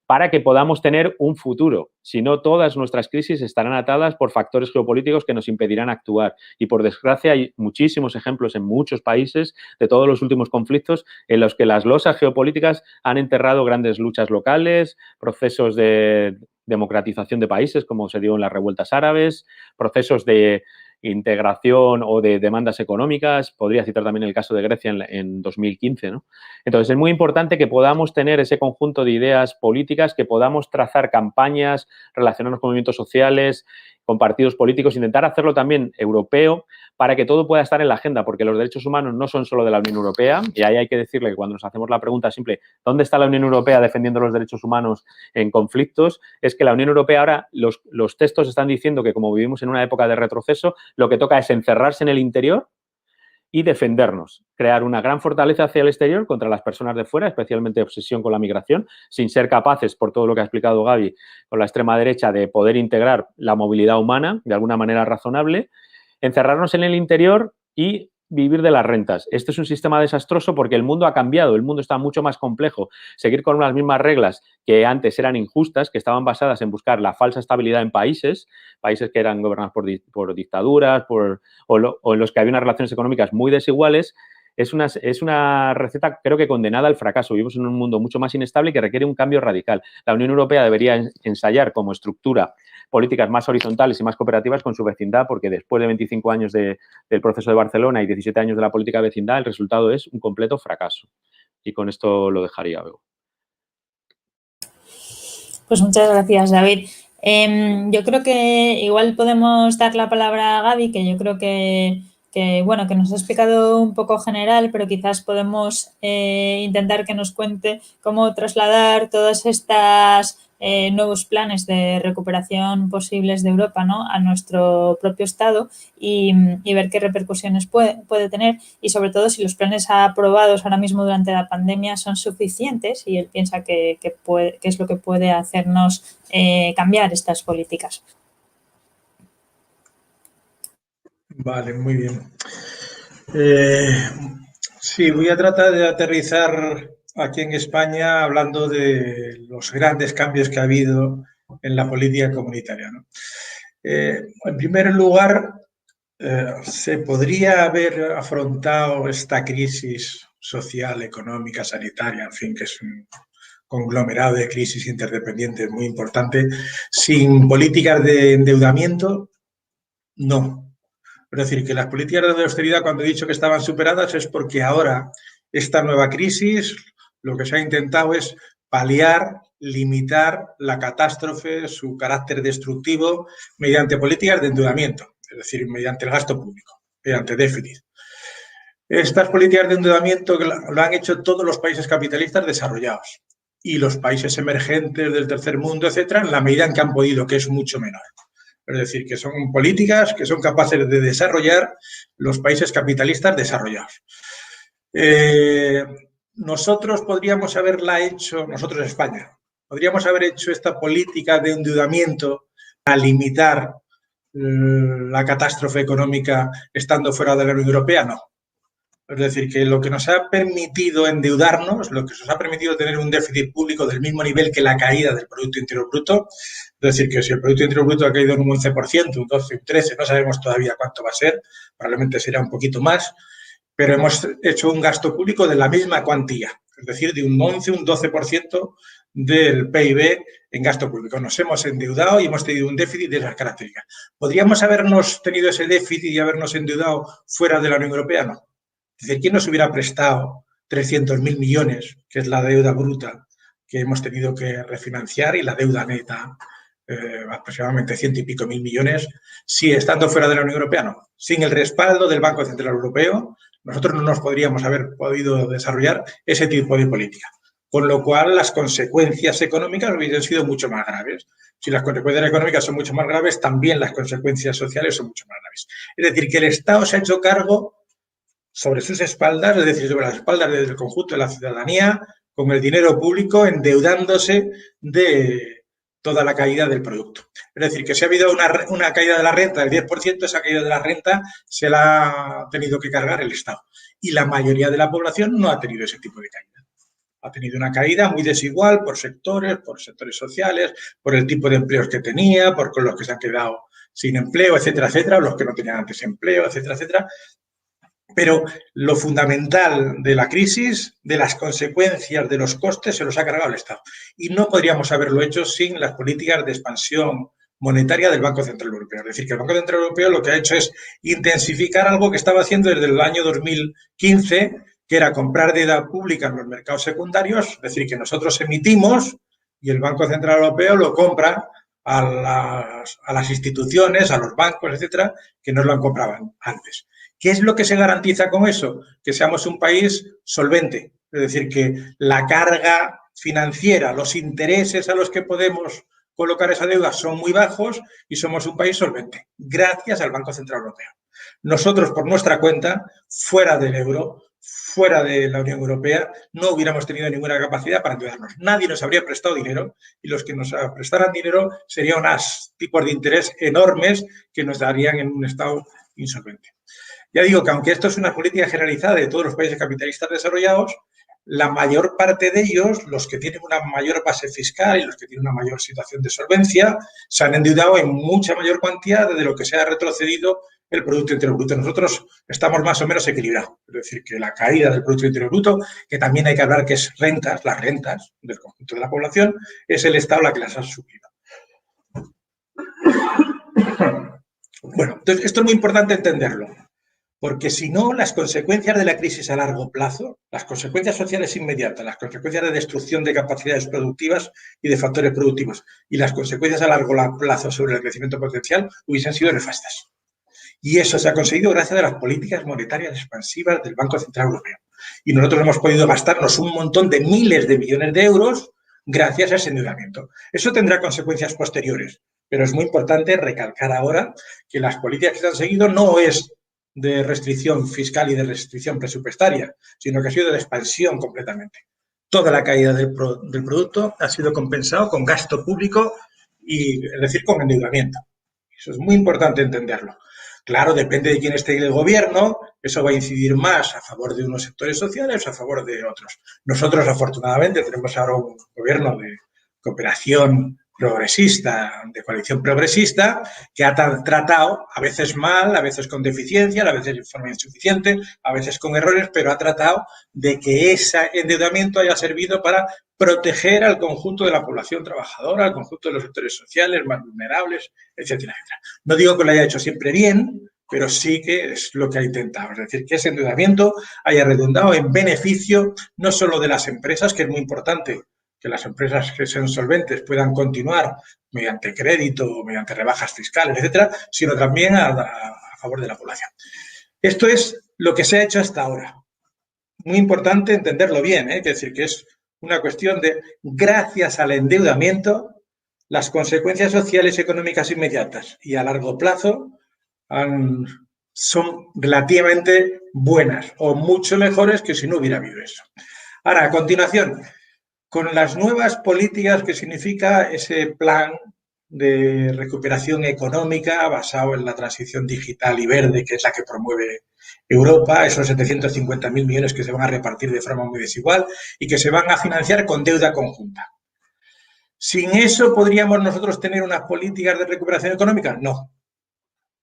para que podamos tener un futuro. Si no, todas nuestras crisis estarán atadas por factores geopolíticos que nos impedirán actuar. Y, por desgracia, hay muchísimos ejemplos en muchos países de todos los últimos conflictos en los que las losas geopolíticas han enterrado grandes luchas locales, procesos de democratización de países, como se dio en las revueltas árabes, procesos de integración o de demandas económicas. Podría citar también el caso de Grecia en 2015, ¿no? Entonces, es muy importante que podamos tener ese conjunto de ideas políticas, que podamos trazar campañas, relacionarnos con movimientos sociales, con partidos políticos, intentar hacerlo también europeo para que todo pueda estar en la agenda, porque los derechos humanos no son solo de la Unión Europea, y ahí hay que decirle que cuando nos hacemos la pregunta simple, ¿dónde está la Unión Europea defendiendo los derechos humanos en conflictos? Es que la Unión Europea ahora, los textos están diciendo que como vivimos en una época de retroceso, lo que toca es encerrarse en el interior y defendernos, crear una gran fortaleza hacia el exterior contra las personas de fuera, especialmente obsesión con la migración, sin ser capaces, por todo lo que ha explicado Gaby, con la extrema derecha, de poder integrar la movilidad humana de alguna manera razonable, encerrarnos en el interior y vivir de las rentas. Este es un sistema desastroso porque el mundo ha cambiado, el mundo está mucho más complejo. Seguir con las mismas reglas que antes eran injustas, que estaban basadas en buscar la falsa estabilidad en países que eran gobernados por dictaduras o en los que había unas relaciones económicas muy desiguales, es una receta, creo que condenada al fracaso. Vivimos en un mundo mucho más inestable que requiere un cambio radical. La Unión Europea debería ensayar como estructura políticas más horizontales y más cooperativas con su vecindad, porque después de 25 años del proceso de Barcelona y 17 años de la política de vecindad, el resultado es un completo fracaso. Y con esto lo dejaría, Bego. Pues muchas gracias, David. Yo creo que igual podemos dar la palabra a Gaby, que yo creo que nos ha explicado un poco general, pero quizás podemos intentar que nos cuente cómo trasladar todas estas nuevos planes de recuperación posibles de Europa, ¿no?, a nuestro propio Estado y ver qué repercusiones puede tener y sobre todo si los planes aprobados ahora mismo durante la pandemia son suficientes y él piensa que es lo que puede hacernos cambiar estas políticas. Vale, muy bien. Sí, voy a tratar de aterrizar aquí en España hablando de los grandes cambios que ha habido en la política comunitaria, ¿no? En primer lugar, se podría haber afrontado esta crisis social, económica, sanitaria, en fin, que es un conglomerado de crisis interdependientes muy importante, sin políticas de endeudamiento, no. Es decir, que las políticas de austeridad, cuando he dicho que estaban superadas, es porque ahora esta nueva crisis, lo que se ha intentado es paliar, limitar la catástrofe, su carácter destructivo, mediante políticas de endeudamiento, es decir, mediante el gasto público, mediante déficit. Estas políticas de endeudamiento lo han hecho todos los países capitalistas desarrollados y los países emergentes del tercer mundo, etcétera, en la medida en que han podido, que es mucho menor. Es decir, que son políticas que son capaces de desarrollar los países capitalistas desarrollados. Nosotros podríamos haberla hecho, nosotros España, podríamos haber hecho esta política de endeudamiento a limitar la catástrofe económica estando fuera de la Unión Europea, no. Es decir, que lo que nos ha permitido endeudarnos, lo que nos ha permitido tener un déficit público del mismo nivel que la caída del Producto Interior Bruto, es decir, que si el Producto Interior Bruto ha caído en un 11%, un 12%, un 13%, no sabemos todavía cuánto va a ser, probablemente será un poquito más, pero hemos hecho un gasto público de la misma cuantía, es decir, de un 11%, un 12% del PIB en gasto público. Nos hemos endeudado y hemos tenido un déficit de esas características. ¿Podríamos habernos tenido ese déficit y habernos endeudado fuera de la Unión Europea? No. Es decir, ¿quién nos hubiera prestado 300.000 millones, que es la deuda bruta que hemos tenido que refinanciar, y la deuda neta, aproximadamente 100 y pico mil millones, si estando fuera de la Unión Europea? No. Sin el respaldo del Banco Central Europeo, nosotros no nos podríamos haber podido desarrollar ese tipo de política. Con lo cual, las consecuencias económicas hubiesen sido mucho más graves. Si las consecuencias económicas son mucho más graves, también las consecuencias sociales son mucho más graves. Es decir, que el Estado se ha hecho cargo sobre sus espaldas, es decir, sobre las espaldas del conjunto de la ciudadanía, con el dinero público, endeudándose de toda la caída del producto. Es decir, que si ha habido una caída de la renta del 10%, esa caída de la renta se la ha tenido que cargar el Estado. Y la mayoría de la población no ha tenido ese tipo de caída. Ha tenido una caída muy desigual por sectores sociales, por el tipo de empleos que tenía, por los que se han quedado sin empleo, etcétera, etcétera, los que no tenían antes empleo, etcétera, etcétera. Pero lo fundamental de la crisis, de las consecuencias, de los costes, se los ha cargado el Estado. Y no podríamos haberlo hecho sin las políticas de expansión monetaria del Banco Central Europeo. Es decir, que el Banco Central Europeo lo que ha hecho es intensificar algo que estaba haciendo desde el año 2015, que era comprar deuda pública en los mercados secundarios, es decir, que nosotros emitimos y el Banco Central Europeo lo compra a las instituciones, a los bancos, etcétera, que no lo compraban antes. ¿Qué es lo que se garantiza con eso? Que seamos un país solvente, es decir, que la carga financiera, los intereses a los que podemos colocar esa deuda son muy bajos y somos un país solvente, gracias al Banco Central Europeo. Nosotros, por nuestra cuenta, fuera del euro, fuera de la Unión Europea, no hubiéramos tenido ninguna capacidad para endeudarnos. Nadie nos habría prestado dinero y los que nos prestaran dinero serían unos tipos de interés enormes que nos darían en un estado insolvente. Ya digo que aunque esto es una política generalizada de todos los países capitalistas desarrollados, la mayor parte de ellos, los que tienen una mayor base fiscal y los que tienen una mayor situación de solvencia, se han endeudado en mucha mayor cuantía de lo que se ha retrocedido el Producto Interior Bruto. Nosotros estamos más o menos equilibrados. Es decir, que la caída del Producto Interior Bruto, que también hay que hablar que es las rentas del conjunto de la población, es el Estado la que las ha subido. Bueno, entonces esto es muy importante entenderlo, porque si no, las consecuencias de la crisis a largo plazo, las consecuencias sociales inmediatas, las consecuencias de destrucción de capacidades productivas y de factores productivos y las consecuencias a largo plazo sobre el crecimiento potencial hubiesen sido nefastas. Y eso se ha conseguido gracias a las políticas monetarias expansivas del Banco Central Europeo. Y nosotros hemos podido gastarnos un montón de miles de millones de euros gracias a ese endeudamiento. Eso tendrá consecuencias posteriores, pero es muy importante recalcar ahora que las políticas que se han seguido no es de restricción fiscal y de restricción presupuestaria, sino que ha sido de expansión completamente. Toda la caída del producto ha sido compensado con gasto público, es decir, con endeudamiento. Eso es muy importante entenderlo. Claro, depende de quién esté en el gobierno, eso va a incidir más a favor de unos sectores sociales o a favor de otros. Nosotros, afortunadamente, tenemos ahora un gobierno de cooperación progresista, de coalición progresista, que ha tratado, a veces mal, a veces con deficiencias, a veces de forma insuficiente, a veces con errores, pero ha tratado de que ese endeudamiento haya servido para proteger al conjunto de la población trabajadora, al conjunto de los sectores sociales más vulnerables, etcétera, etcétera. No digo que lo haya hecho siempre bien, pero sí que es lo que ha intentado. Es decir, que ese endeudamiento haya redundado en beneficio no solo de las empresas, que es muy importante, que las empresas que sean solventes puedan continuar mediante crédito o mediante rebajas fiscales, etcétera, sino también a favor de la población. Esto es lo que se ha hecho hasta ahora. Muy importante entenderlo bien, es decir, que es una cuestión de, gracias al endeudamiento, las consecuencias sociales y económicas inmediatas y a largo plazo son relativamente buenas o mucho mejores que si no hubiera habido eso. Ahora, a continuación, con las nuevas políticas que significa ese plan de recuperación económica basado en la transición digital y verde, que es la que promueve Europa, esos 750.000 millones que se van a repartir de forma muy desigual y que se van a financiar con deuda conjunta. ¿Sin eso podríamos nosotros tener unas políticas de recuperación económica? No.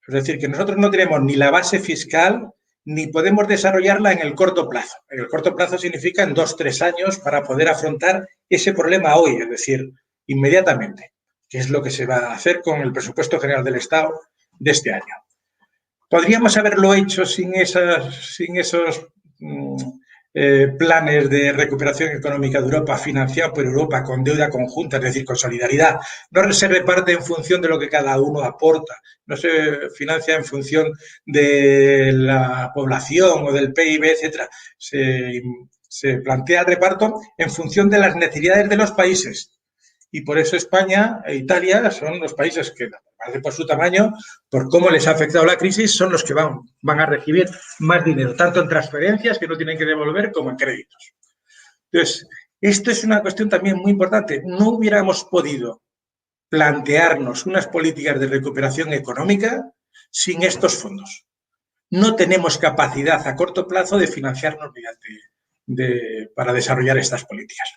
Es decir, que nosotros no tenemos ni la base fiscal ni podemos desarrollarla en el corto plazo. En el corto plazo significa en 2 o 3 años para poder afrontar ese problema hoy, es decir, inmediatamente, que es lo que se va a hacer con el presupuesto general del Estado de este año. ¿Podríamos haberlo hecho sin esos planes de recuperación económica de Europa financiados por Europa con deuda conjunta, es decir, con solidaridad? No se reparte en función de lo que cada uno aporta, no se financia en función de la población o del PIB, etcétera. Se plantea el reparto en función de las necesidades de los países. Y por eso España e Italia son los países que, por su tamaño, por cómo les ha afectado la crisis, son los que van a recibir más dinero, tanto en transferencias que no tienen que devolver como en créditos. Entonces, esto es una cuestión también muy importante. No hubiéramos podido plantearnos unas políticas de recuperación económica sin estos fondos. No tenemos capacidad a corto plazo de financiarnos para desarrollar estas políticas.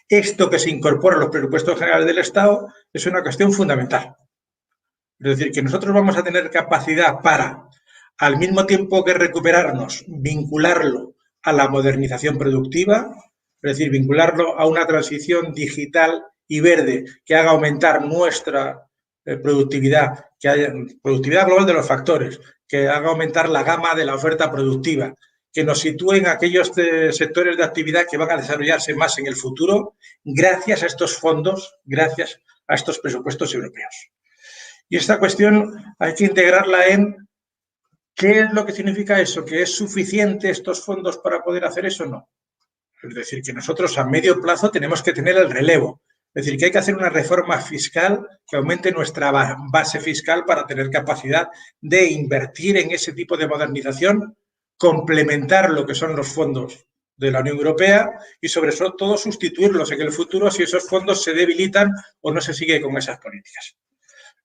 Esto que se incorpora a los presupuestos generales del Estado es una cuestión fundamental. Es decir, que nosotros vamos a tener capacidad para, al mismo tiempo que recuperarnos, vincularlo a la modernización productiva, es decir, vincularlo a una transición digital y verde que haga aumentar nuestra productividad, que haya productividad global de los factores, que haga aumentar la gama de la oferta productiva, que nos sitúen aquellos sectores de actividad que van a desarrollarse más en el futuro gracias a estos fondos, gracias a estos presupuestos europeos. Y esta cuestión hay que integrarla en ¿qué es lo que significa eso? ¿Que es suficiente estos fondos para poder hacer eso? No. Es decir, que nosotros a medio plazo tenemos que tener el relevo. Es decir, que hay que hacer una reforma fiscal que aumente nuestra base fiscal para tener capacidad de invertir en ese tipo de modernización, complementar lo que son los fondos de la Unión Europea y sobre todo sustituirlos en el futuro si esos fondos se debilitan o no se sigue con esas políticas.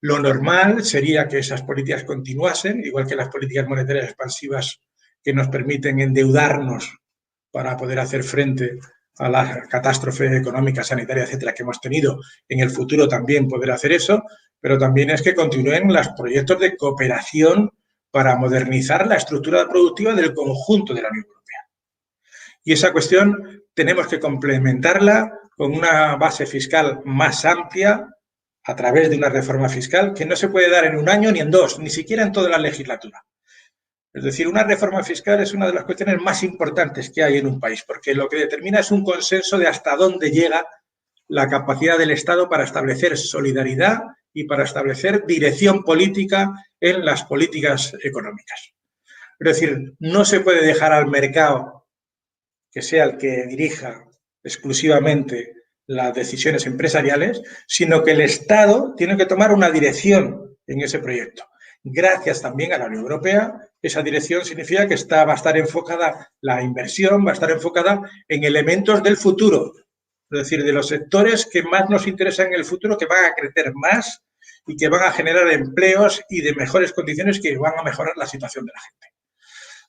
Lo normal sería que esas políticas continuasen, igual que las políticas monetarias expansivas que nos permiten endeudarnos para poder hacer frente a la catástrofe económica, sanitaria, etcétera, que hemos tenido. En el futuro también poder hacer eso, pero también es que continúen los proyectos de cooperación para modernizar la estructura productiva del conjunto de la Unión Europea. Y esa cuestión tenemos que complementarla con una base fiscal más amplia a través de una reforma fiscal que no se puede dar en un año ni en dos, ni siquiera en toda la legislatura. Es decir, una reforma fiscal es una de las cuestiones más importantes que hay en un país, porque lo que determina es un consenso de hasta dónde llega la capacidad del Estado para establecer solidaridad y para establecer dirección política en las políticas económicas. Es decir, no se puede dejar al mercado que sea el que dirija exclusivamente las decisiones empresariales, sino que el Estado tiene que tomar una dirección en ese proyecto. Gracias también a la Unión Europea, esa dirección significa que va a estar enfocada, la inversión va a estar enfocada en elementos del futuro, es decir, de los sectores que más nos interesan en el futuro, que van a crecer más y que van a generar empleos y de mejores condiciones que van a mejorar la situación de la gente.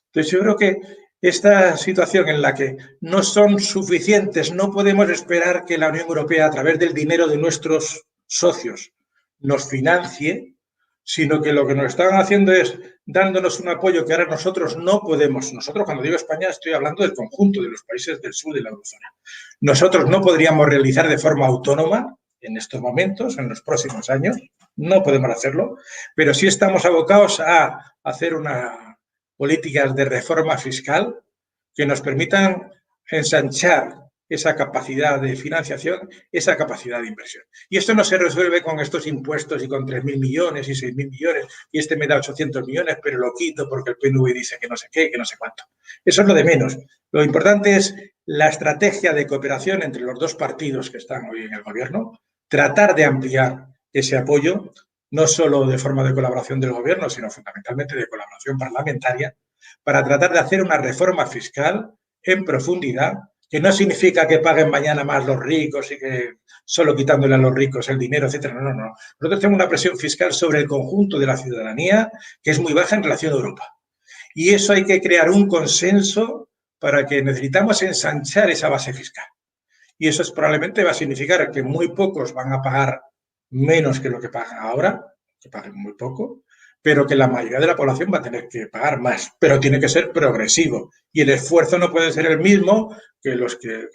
Entonces, yo creo que esta situación en la que no son suficientes, no podemos esperar que la Unión Europea, a través del dinero de nuestros socios, nos financie, sino que lo que nos están haciendo es dándonos un apoyo que ahora nosotros no podemos. Nosotros, cuando digo España, estoy hablando del conjunto de los países del sur de la eurozona. Nosotros no podríamos realizar de forma autónoma en estos momentos, en los próximos años, no podemos hacerlo, pero sí estamos abocados a hacer políticas de reforma fiscal que nos permitan ensanchar esa capacidad de financiación, esa capacidad de inversión. Y esto no se resuelve con estos impuestos y con 3.000 millones y 6.000 millones y este me da 800 millones, pero lo quito porque el PNV dice que no sé qué, que no sé cuánto. Eso es lo de menos. Lo importante es la estrategia de cooperación entre los dos partidos que están hoy en el gobierno, tratar de ampliar ese apoyo, no solo de forma de colaboración del gobierno, sino fundamentalmente de colaboración parlamentaria, para tratar de hacer una reforma fiscal en profundidad, que no significa que paguen mañana más los ricos y que solo quitándole a los ricos el dinero, etcétera. No, no. Nosotros tenemos una presión fiscal sobre el conjunto de la ciudadanía que es muy baja en relación a Europa. Y eso hay que crear un consenso para que necesitamos ensanchar esa base fiscal. Y eso probablemente va a significar que muy pocos van a pagar menos que lo que pagan ahora, que paguen muy poco, pero que la mayoría de la población va a tener que pagar más, pero tiene que ser progresivo. Y el esfuerzo no puede ser el mismo que los que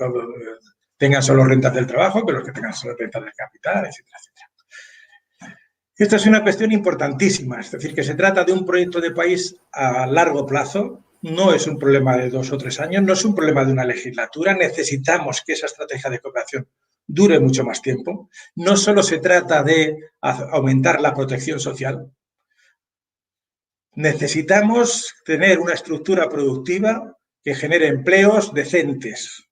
tengan solo rentas del trabajo, que los que tengan solo rentas del capital, etcétera, etcétera. Esta es una cuestión importantísima, es decir, que se trata de un proyecto de país a largo plazo, no es un problema de 2 o 3 años, no es un problema de una legislatura, necesitamos que esa estrategia de cooperación dure mucho más tiempo. No solo se trata de aumentar la protección social, necesitamos tener una estructura productiva que genere empleos decentes,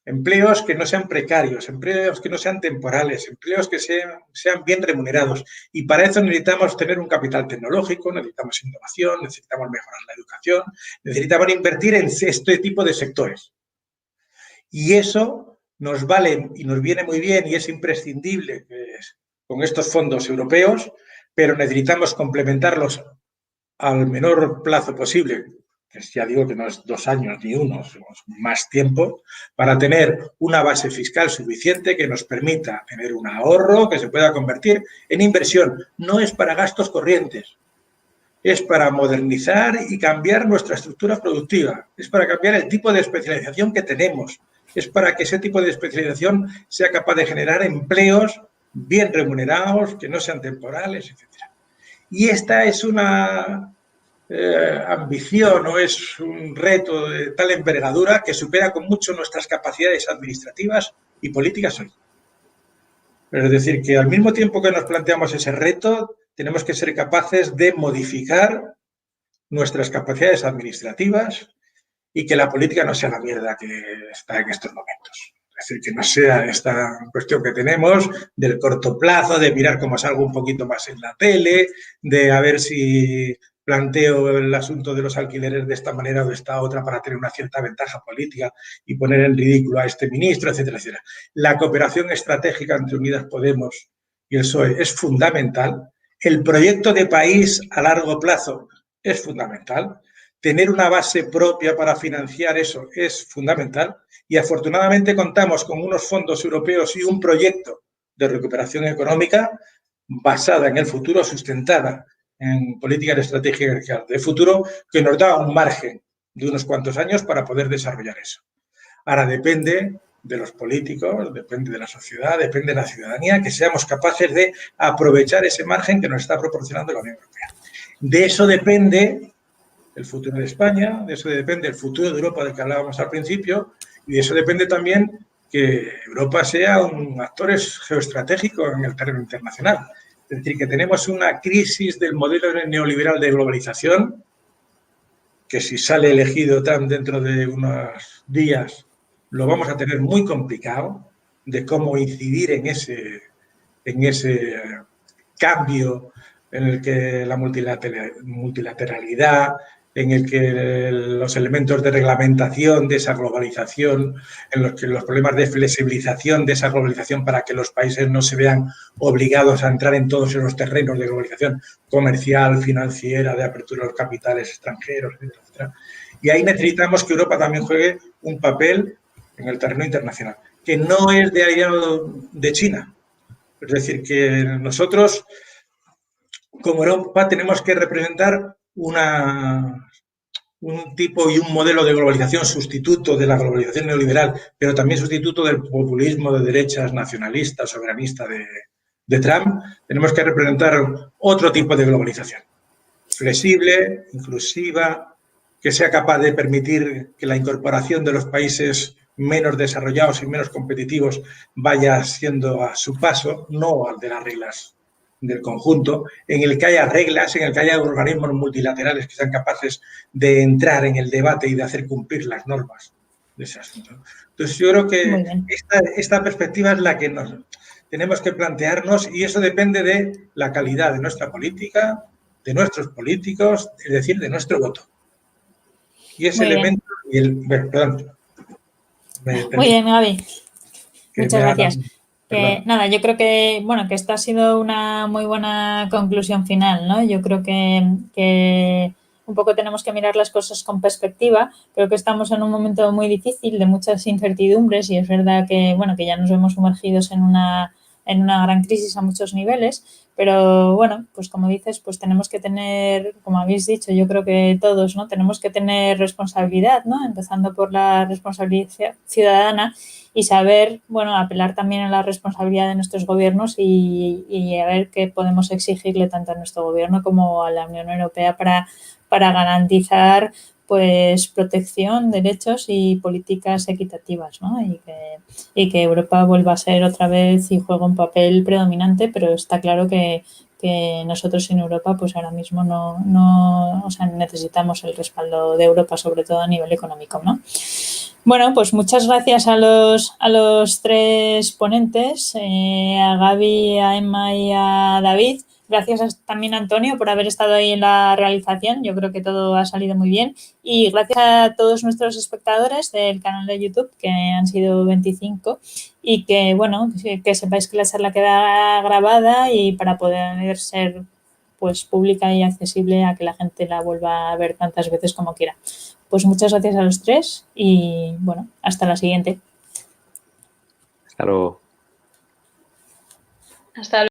empleos que no sean precarios, empleos que no sean temporales, empleos que sean bien remunerados. Y para eso necesitamos tener un capital tecnológico, necesitamos innovación, necesitamos mejorar la educación, necesitamos invertir en este tipo de sectores. Y eso nos vale y nos viene muy bien y es imprescindible con estos fondos europeos, pero necesitamos complementarlos al menor plazo posible, que ya digo que no es 2 años ni 1, sino más tiempo, para tener una base fiscal suficiente que nos permita tener un ahorro que se pueda convertir en inversión. No es para gastos corrientes, es para modernizar y cambiar nuestra estructura productiva, es para cambiar el tipo de especialización que tenemos, es para que ese tipo de especialización sea capaz de generar empleos bien remunerados, que no sean temporales, etc. Y esta es una ambición o es un reto de tal envergadura que supera con mucho nuestras capacidades administrativas y políticas hoy. Pero es decir, que al mismo tiempo que nos planteamos ese reto, tenemos que ser capaces de modificar nuestras capacidades administrativas y que la política no sea la mierda que está en estos momentos. Es decir, que no sea esta cuestión que tenemos del corto plazo, de mirar cómo salgo un poquito más en la tele, de a ver si planteo el asunto de los alquileres de esta manera o de esta otra para tener una cierta ventaja política y poner en ridículo a este ministro, etcétera, etcétera. La cooperación estratégica entre Unidas Podemos y el PSOE es fundamental. El proyecto de país a largo plazo es fundamental. Tener una base propia para financiar eso es fundamental y afortunadamente contamos con unos fondos europeos y un proyecto de recuperación económica basada en el futuro, sustentada en políticas estratégicas de futuro que nos da un margen de unos cuantos años para poder desarrollar eso. Ahora depende de los políticos, depende de la sociedad, depende de la ciudadanía, que seamos capaces de aprovechar ese margen que nos está proporcionando la Unión Europea. De eso depende el futuro de España, de eso depende el futuro de Europa del que hablábamos al principio, y de eso depende también que Europa sea un actor geoestratégico en el terreno internacional. Es decir, que tenemos una crisis del modelo neoliberal de globalización, que si sale elegido Trump dentro de unos días, lo vamos a tener muy complicado de cómo incidir en ese cambio en el que la multilateralidad, en el que los elementos de reglamentación de esa globalización, en los que los problemas de flexibilización de esa globalización para que los países no se vean obligados a entrar en todos esos terrenos de globalización comercial, financiera, de apertura a los capitales extranjeros, etcétera. Y ahí necesitamos que Europa también juegue un papel en el terreno internacional, que no es de aliado de China. Es decir, que nosotros, como Europa, tenemos que representar un tipo y un modelo de globalización sustituto de la globalización neoliberal, pero también sustituto del populismo de derechas nacionalista, soberanista de Trump. Tenemos que representar otro tipo de globalización, flexible, inclusiva, que sea capaz de permitir que la incorporación de los países menos desarrollados y menos competitivos vaya siendo a su paso, no al de las reglas del conjunto, en el que haya reglas, en el que haya organismos multilaterales que sean capaces de entrar en el debate y de hacer cumplir las normas de ese asunto. Entonces, yo creo que esta perspectiva es la que nos tenemos que plantearnos, y eso depende de la calidad de nuestra política, de nuestros políticos, es decir, de nuestro voto. Y ese elemento... Perdón. Muy bien, Gaby. Muchas gracias. Nada, yo creo que, bueno, que esta ha sido una muy buena conclusión final, ¿no? Yo creo que un poco tenemos que mirar las cosas con perspectiva. Creo que estamos en un momento muy difícil, de muchas incertidumbres, y es verdad que, bueno, que ya nos vemos sumergidos en una gran crisis a muchos niveles, pero bueno, pues como dices, pues tenemos que tener, como habéis dicho, yo creo que todos, ¿no? Tenemos que tener responsabilidad, ¿no? Empezando por la responsabilidad ciudadana y saber, bueno, apelar también a la responsabilidad de nuestros gobiernos y a ver qué podemos exigirle tanto a nuestro gobierno como a la Unión Europea para garantizar pues protección, derechos y políticas equitativas, ¿no? Y que Europa vuelva a ser otra vez y juegue un papel predominante, pero está claro que nosotros en Europa pues ahora mismo no, o sea, necesitamos el respaldo de Europa, sobre todo a nivel económico, ¿no? Bueno, pues muchas gracias a los tres ponentes, a Gaby, a Emma y a David. Gracias también a Antonio por haber estado ahí en la realización. Yo creo que todo ha salido muy bien. Y gracias a todos nuestros espectadores del canal de YouTube, que han sido 25, y que, bueno, que sepáis que la charla queda grabada y para poder ser pues pública y accesible a que la gente la vuelva a ver tantas veces como quiera. Pues muchas gracias a los tres y, bueno, hasta la siguiente. Hasta luego. Hasta luego.